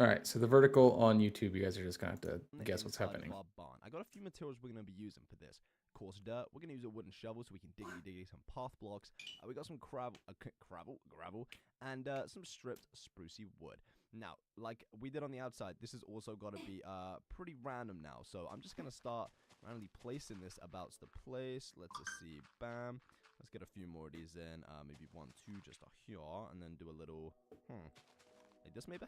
Alright, so the vertical on YouTube, you guys are just going to have to guess what's happening. Barn. I got a few materials we're going to be using for this. Coarse dirt, we're going to use a wooden shovel so we can diggity some path blocks. We got some gravel, and some stripped sprucey wood. Now, like we did on the outside, this has also got to be pretty random now. So I'm just going to start randomly placing this about the place. Let's just see. Bam. Let's get a few more of these in. Maybe 1, 2 just here. And then do a little... like this maybe?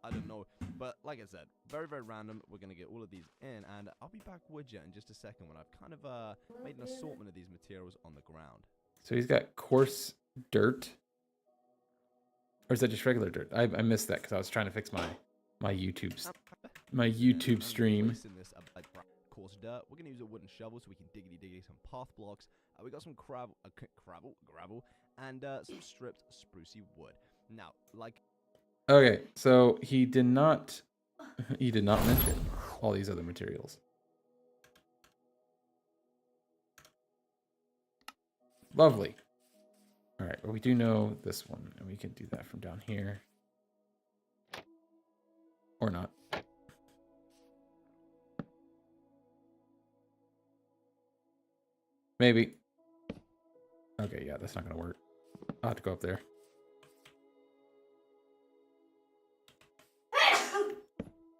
I don't know. But like I said, very, very random. We're going to get all of these in. And I'll be back with you in just a second when I've kind of made an assortment of these materials on the ground. So he's got coarse dirt. Or is that just regular dirt? I missed that because I was trying to fix my YouTube stream. Coarse dirt. We're gonna use a wooden shovel so we can diggity some path blocks. We got some gravel, and some stripped sprucey wood. Now, like. Okay, so he did not mention all these other materials. Lovely. All right, well, we do know this one, and we can do that from down here. Or not. Maybe. Okay, yeah, that's not going to work. I'll have to go up there.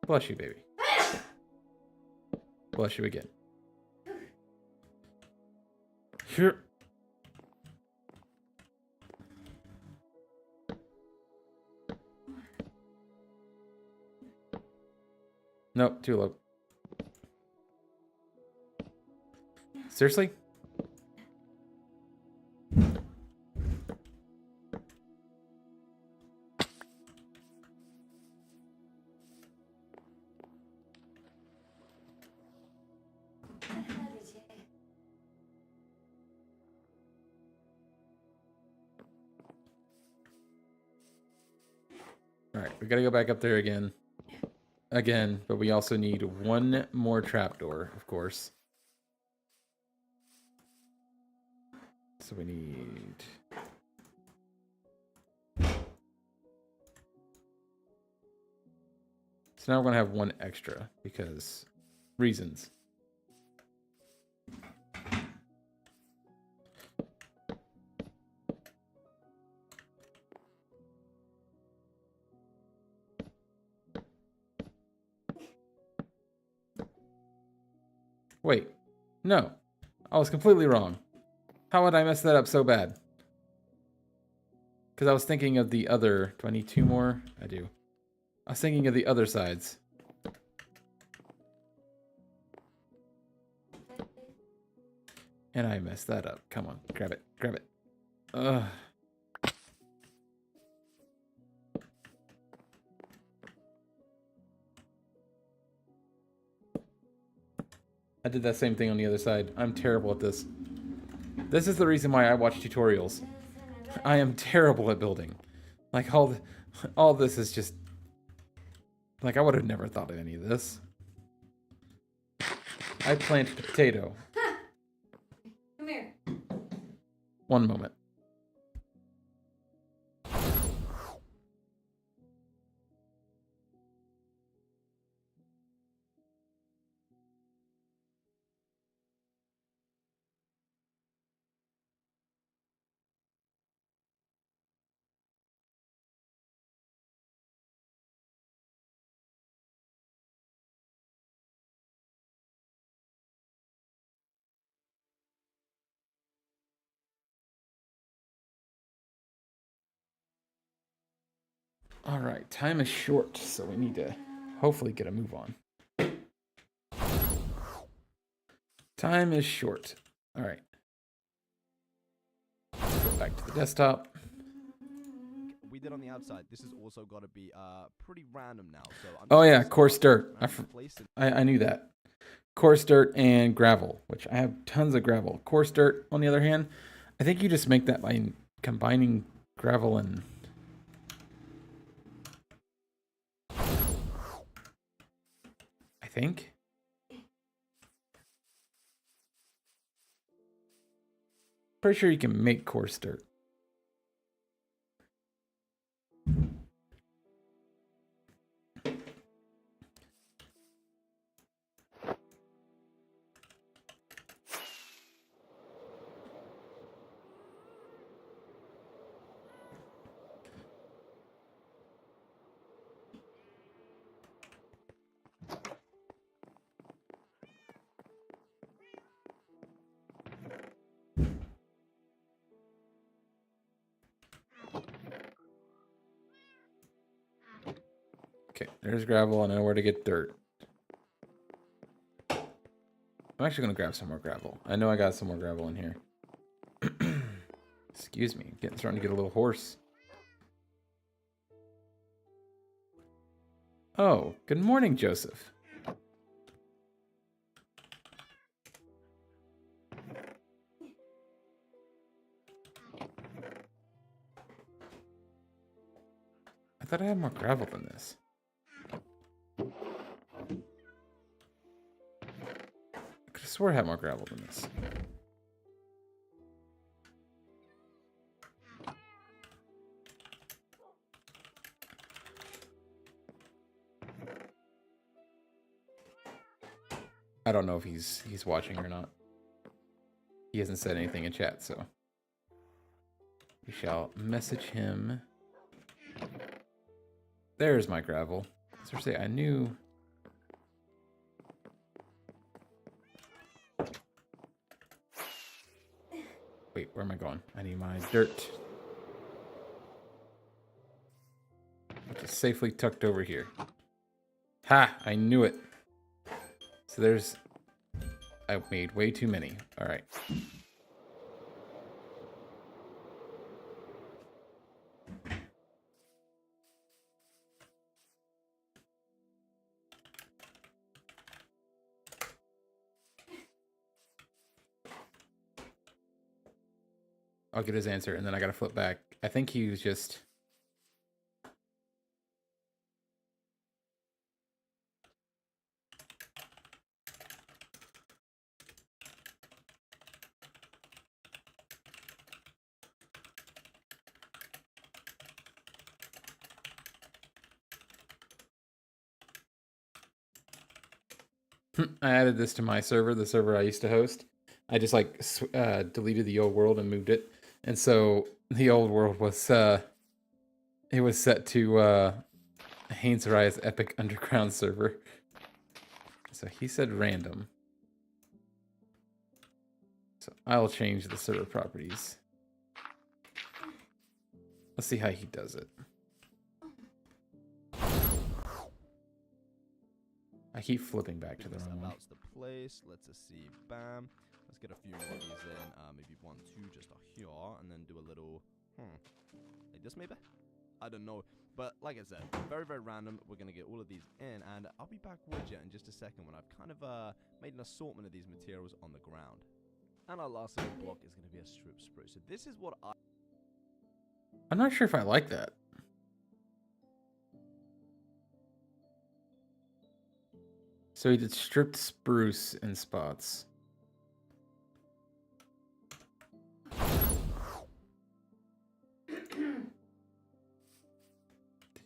Bless you, baby. Bless you again. Here. Nope, too low. Seriously? All right, we gotta go back up there again. But we also need one more trapdoor, of course. So we need... So now we're going to have one extra, because reasons. Wait, no, I was completely wrong. How would I mess that up so bad? Because I was thinking of the other... Do I need 2 more? I do. I was thinking of the other sides. And I messed that up. Come on, grab it, grab it. Ugh. I did that same thing on the other side. I'm terrible at this. This is the reason why I watch tutorials. I am terrible at building. Like, all this is just... Like, I would have never thought of any of this. I planted a potato. Come here. One moment. All right, time is short, so we need to hopefully get a move on. Time is short. All right. Go back to the desktop. We did on the outside. This has also got to be pretty random now. So I'm Oh just yeah, gonna coarse start dirt. random placing. I knew that. Coarse dirt and gravel, which I have tons of gravel. Coarse dirt, on the other hand, I think you just make that by combining gravel and... I think. Pretty sure you can make coarse dirt. Okay, there's gravel. I know where to get dirt. I'm actually going to grab some more gravel. I know I got some more gravel in here. Excuse me. Starting to get a little hoarse. Oh, good morning, Joseph. I thought I had more gravel than this. I could have swore I had more gravel than this. I don't know if he's watching or not. He hasn't said anything in chat, so we shall message him. There's my gravel. So say I knew. Wait, where am I going? I need my dirt, which is safely tucked over here. Ha! I knew it. So there's... I made way too many. All right. I'll get his answer, and then I gotta flip back. I think he was just... I added this to my server, the server I used to host. I just like deleted the old world and moved it, and so the old world was it was set to Haynes Rise Epic Underground server. So he said random. So I'll change the server properties. Let's see how he does it. I keep flipping back to the wrong one. That's the place. Let's just see. Bam. Let's get a few more of these in. Maybe 1, 2 just here, and then do a little. Like this maybe. I don't know. But like I said, very, very random. We're going to get all of these in, and I'll be back with you in just a second when I've kind of made an assortment of these materials on the ground. And our last little block is going to be a strip spruce. So this is what I'm not sure if I like that. So he did stripped spruce in spots. Did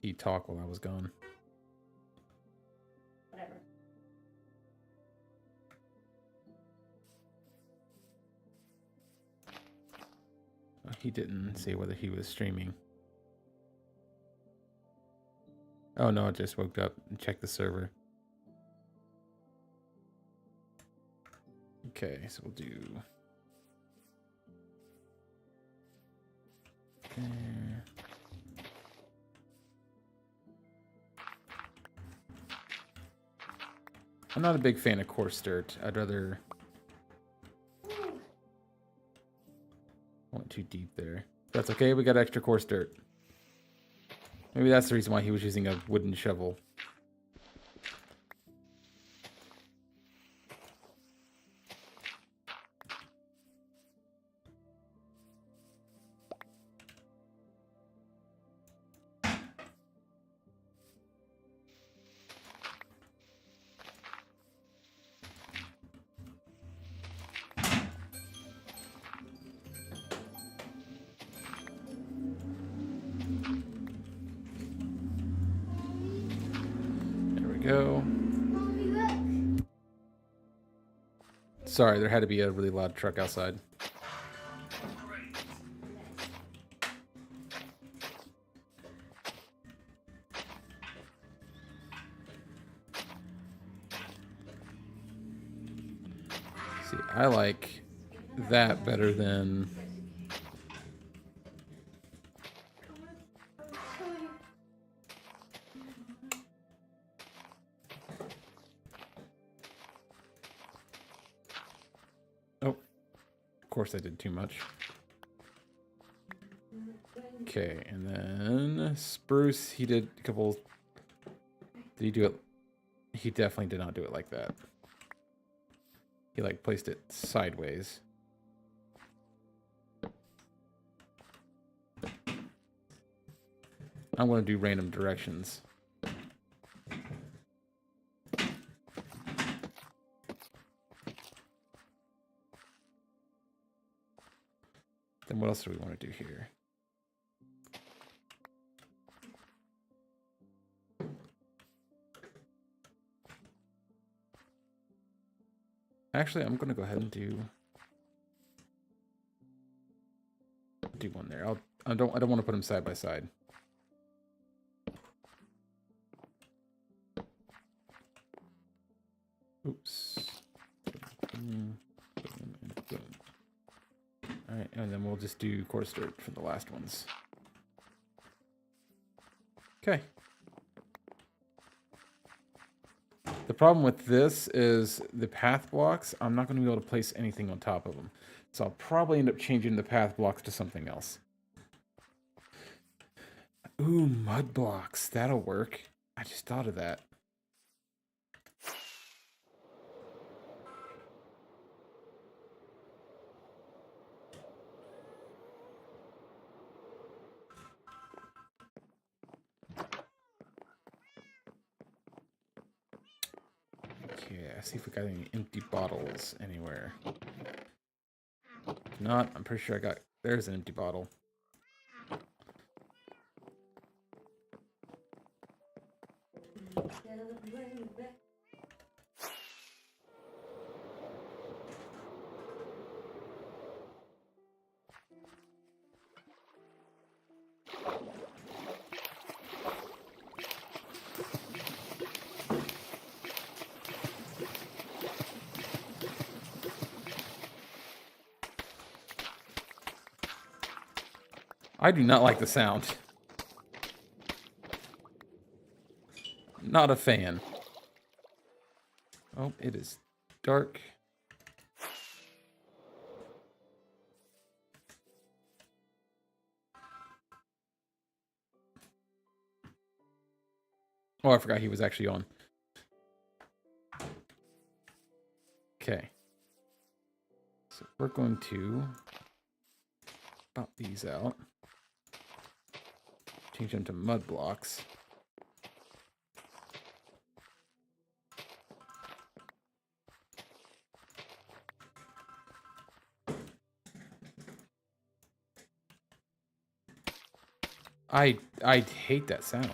he talk while I was gone? Whatever. He didn't say whether he was streaming. Oh no, I just woke up and checked the server. Okay, so we'll do... I'm not a big fan of coarse dirt. I'd rather... Went too deep there. That's okay, we got extra coarse dirt. Maybe that's the reason why he was using a wooden shovel. Go. Mommy, look. Sorry, there had to be a really loud truck outside. See, I like that better than... Oh, of course I did too much. Okay, and then spruce, he did a couple... Did he do it? He definitely did not do it like that. He like placed it sideways. I'm going to do random directions. Then what else do we want to do here? Actually, I'm going to go ahead and do one there. I don't want to put them side by side. Oops. Boom, boom, and boom. All right, and then we'll just do coarse dirt for the last ones. Okay. The problem with this is the path blocks, I'm not going to be able to place anything on top of them. So I'll probably end up changing the path blocks to something else. Ooh, mud blocks. That'll work. I just thought of that. Okay, let's see if we got any empty bottles anywhere. If not, I'm pretty sure I got... There's an empty bottle. I do not like the sound. Not a fan. Oh, it is dark. Oh, I forgot he was actually on. Okay. So we're going to pop these out. Change them to mud blocks. I hate that sound.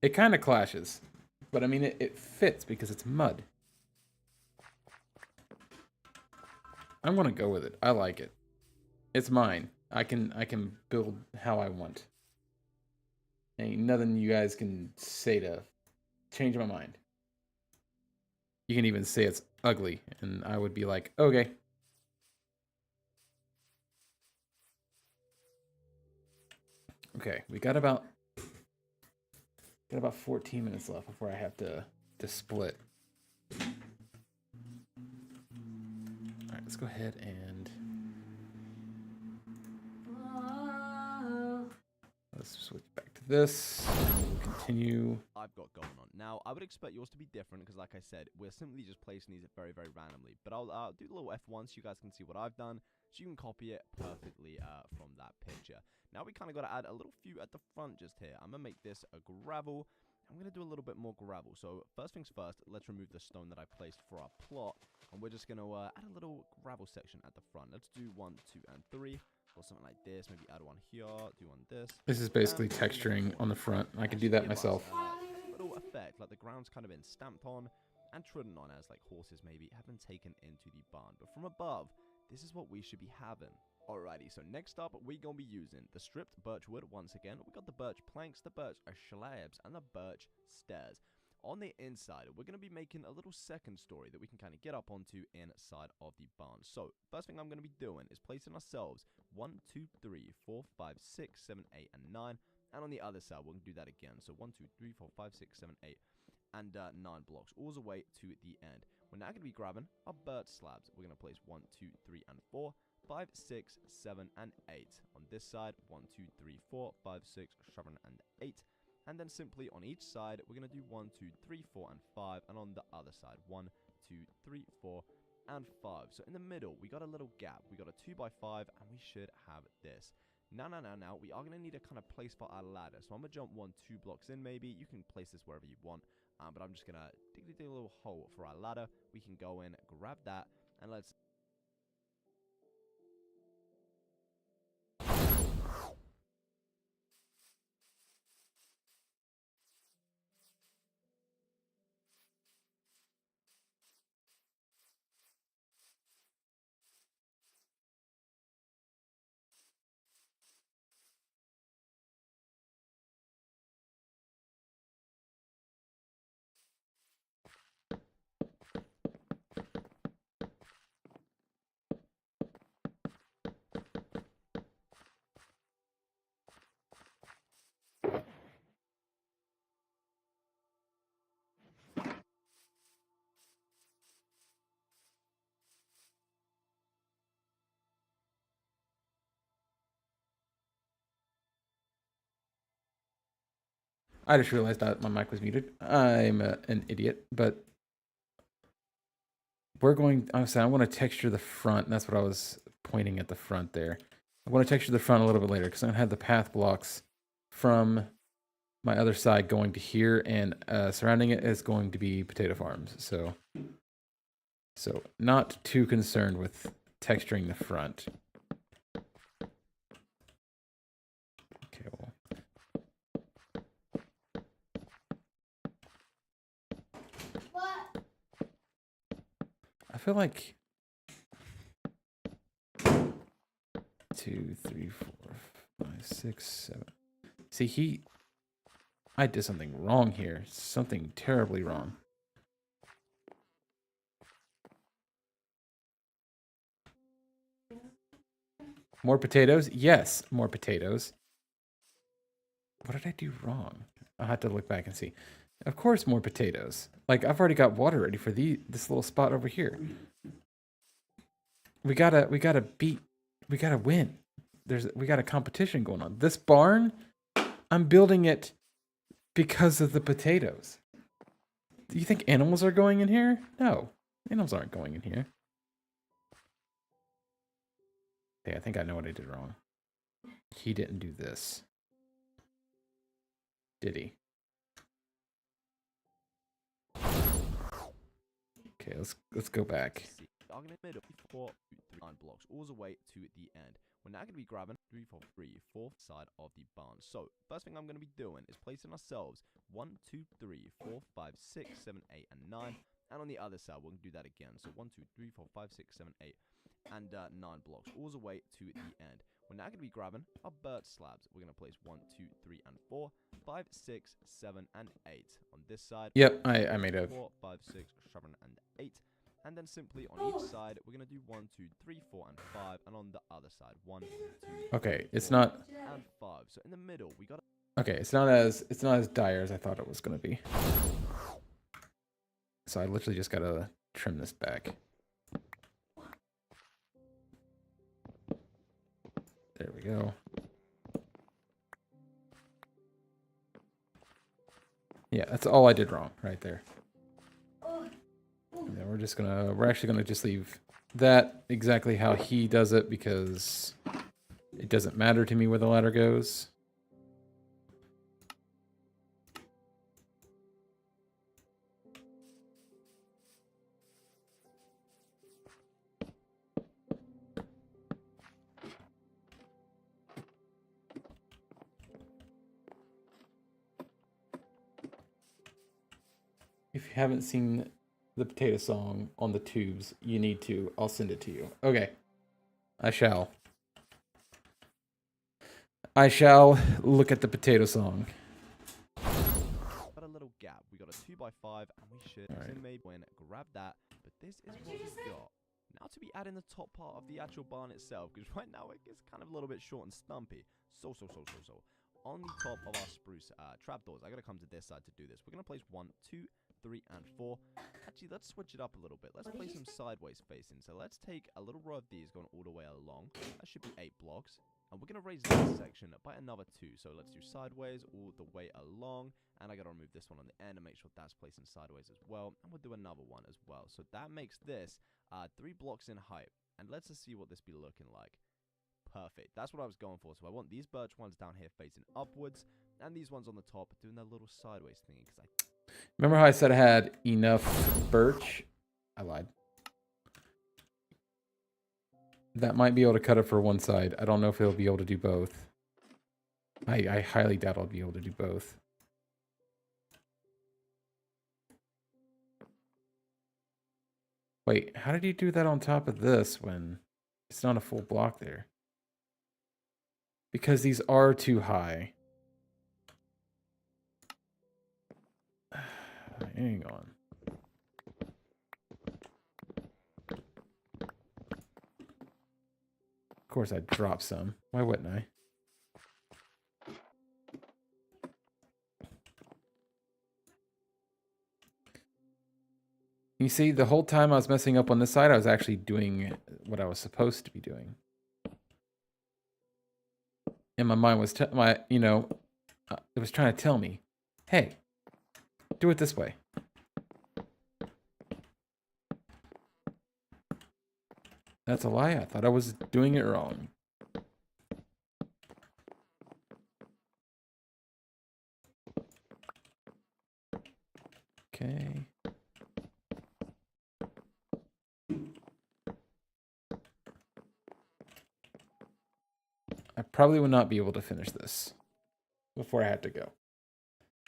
It kind of clashes, but I mean it fits because it's mud. I'm gonna go with it. I like it. It's mine. I can build how I want. Ain't nothing you guys can say to change my mind. You can even say it's ugly, and I would be like, okay. Okay, we got about 14 minutes left before I have to split. All right, let's go ahead and let's switch back to this. We'll continue. I've got going on. Now, I would expect yours to be different because, like I said, we're simply just placing these very, very randomly. But I'll do the little F1 so you guys can see what I've done, so you can copy it perfectly from that picture. Now, we kind of got to add a little few at the front just here. I'm going to make this a gravel. I'm going to do a little bit more gravel. So, first things first, let's remove the stone that I placed for our plot. And we're just going to add a little gravel section at the front. Let's do 1, 2, and 3. Or something like this. Maybe add one here. Do one this. This is basically texturing on the front. I can do that myself. Little effect, like the ground's kind of been stamped on and trodden on as like horses maybe have been taken into the barn. But from above, this is what we should be having. Alrighty, so next up, we're going to be using the stripped birch wood once again. We got the birch planks, the birch slabs, and the birch stairs. On the inside, we're going to be making a little second story that we can kind of get up onto inside of the barn. So, first thing I'm going to be doing is placing ourselves 1, 2, 3, 4, 5, 6, 7, 8, and 9. And on the other side, we're going to do that again. So, 1, 2, 3, 4, 5, 6, 7, 8, and 9 blocks, all the way to the end. We're now going to be grabbing our birch slabs. We're going to place 1, 2, 3, and 4, 5, 6, 7, and 8. On this side, 1, 2, 3, 4, 5, 6, 7, and 8. And then simply on each side, we're going to do 1, 2, 3, 4, and 5. And on the other side, 1, 2, 3, 4, and 5. So in the middle, we got a little gap. We got a 2 by 5, and we should have this. Now, we are going to need a kind of place for our ladder. So I'm going to jump 1, 2 blocks in maybe. You can place this wherever you want. But I'm just going to dig a little hole for our ladder. We can go in, grab that, and let's... I just realized that my mic was muted. I'm an idiot, but we're going... Honestly, I want to texture the front. That's what I was pointing at the front there. I want to texture the front a little bit later because I'm going to have the path blocks from my other side going to here, and surrounding it is going to be potato farms. So not too concerned with texturing the front. Okay, well. What? I feel like 2, 3, 4, 5, 6, 7. See, I did something wrong here. Something terribly wrong. More potatoes? Yes, more potatoes. What did I do wrong? I'll have to look back and see. Of course, more potatoes. Like, I've already got water ready for this little spot over here. We gotta win. We got a competition going on. This barn, I'm building it because of the potatoes. Do you think animals are going in here? No, animals aren't going in here. Okay, I think I know what I did wrong. He didn't do this. Did he? Okay, let's go back. I'm going to middle 4, 3, 9 blocks, all the way to the end. We're now going to be grabbing 3, 4, 3, 4th side of the barn. So, first thing I'm going to be doing is placing ourselves 1, 2, 3, 4, 5, 6, 7, 8, and 9. And on the other side, we're going to do that again. So, 1, 2, 3, 4, 5, 6, 7, 8, and 9 blocks, all the way to the end. We're now going to be grabbing our birch slabs. We're going to place 1, 2, 3, and 4, 5, 6, 7, and 8. On this side, Yep, I made a... 4, 5, 6, 7, and 8. And then simply on each side, we're going to do 1, 2, 3, 4, and 5. And on the other side, 1, 2, Okay, it's 4, not... and 5. So in the middle, we got. Okay, it's not as dire as I thought it was gonna be. So I literally just gotta trim this back. There we go. Yeah, that's all I did wrong right there. And then we're actually gonna just leave that exactly how he does it because it doesn't matter to me where the ladder goes. If you haven't seen the potato song on the tubes, you need to. I'll send it to you. Okay. I shall. I shall look at the potato song. Got a little gap. We got a 2x5, and we should maybe grab that. But this is what we got. Now to be adding the top part of the actual barn itself, because right now it gets kind of a little bit short and stumpy. So. On the top of our spruce trapdoors, I gotta come to this side to do this. We're gonna place 1, 2, 3, and 4. Actually, let's switch it up a little bit. Let's place them sideways facing. So let's take a little row of these going all the way along. That should be 8 blocks. And we're gonna raise this section by another 2. So let's do sideways all the way along. And I gotta remove this one on the end and make sure that's placing sideways as well. And we'll do another one as well. So that makes this 3 blocks in height. And let's just see what this be looking like. Perfect. That's what I was going for. So I want these birch ones down here facing upwards, and these ones on the top doing their little sideways thingy. Remember how I said I had enough birch? I lied. That might be able to cut it for one side. I don't know if it'll be able to do both. I highly doubt I'll be able to do both. Wait, how did you do that on top of this when it's not a full block there? Because these are too high. Hang on. Of course I'd drop some. Why wouldn't I? You see, the whole time I was messing up on this side, I was actually doing what I was supposed to be doing. And my mind was, it was trying to tell me, hey, do it this way. That's a lie. I thought I was doing it wrong. Okay. I probably will not be able to finish this before I have to go.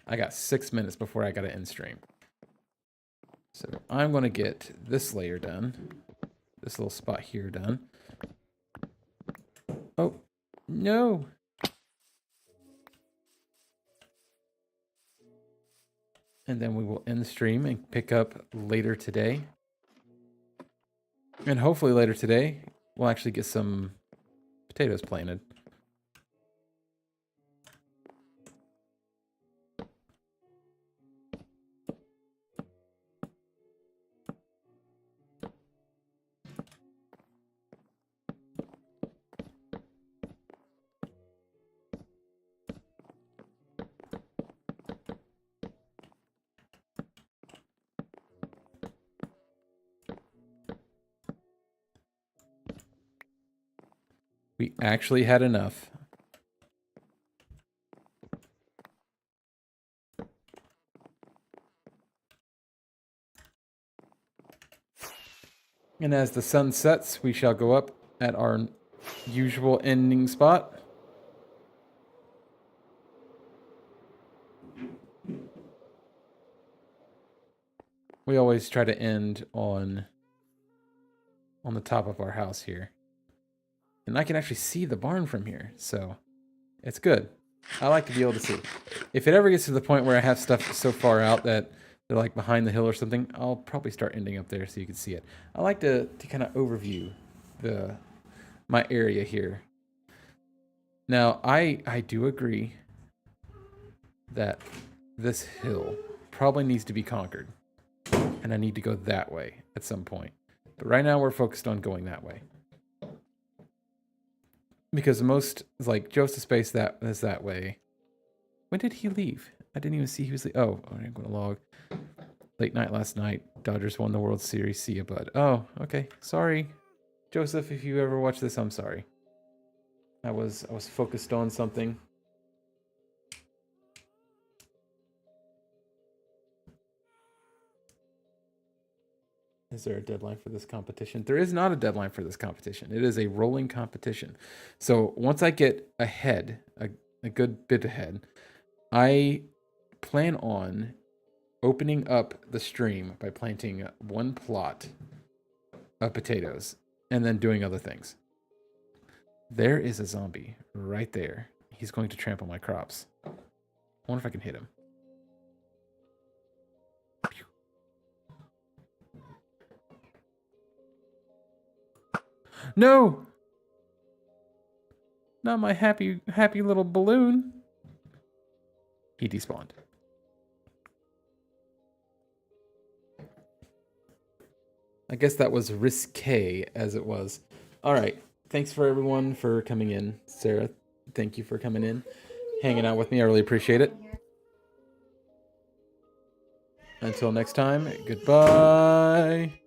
I got 6 minutes before I got to end stream. So I'm going to get this layer done. This little spot here done. Oh, no. And then we will end the stream and pick up later today. And hopefully later today, we'll actually get some potatoes planted. We actually had enough. And as the sun sets, we shall go up at our usual ending spot. We always try to end on the top of our house here. And I can actually see the barn from here, so it's good. I like to be able to see. If it ever gets to the point where I have stuff so far out that they're like behind the hill or something, I'll probably start ending up there so you can see it. I like to kind of overview my area here. Now, I do agree that this hill probably needs to be conquered. And I need to go that way at some point. But right now we're focused on going that way. Because most, like, Joseph Space that is that way. When did he leave? I didn't even see he was... Oh, I'm going to log. Late night last night. Dodgers won the World Series. See ya, bud. Oh, okay. Sorry. Joseph, if you ever watch this, I'm sorry. I was focused on something. Is there a deadline for this competition? There is not a deadline for this competition. It is a rolling competition. So once I get ahead, a good bit ahead, I plan on opening up the stream by planting one plot of potatoes and then doing other things. There is a zombie right there. He's going to trample my crops. I wonder if I can hit him. No! Not my happy little balloon. He despawned. I guess that was risque as it was. All right. Thanks for everyone for coming in. Sarah, thank you for coming in, hanging out with me. I really appreciate it. Until next time, goodbye.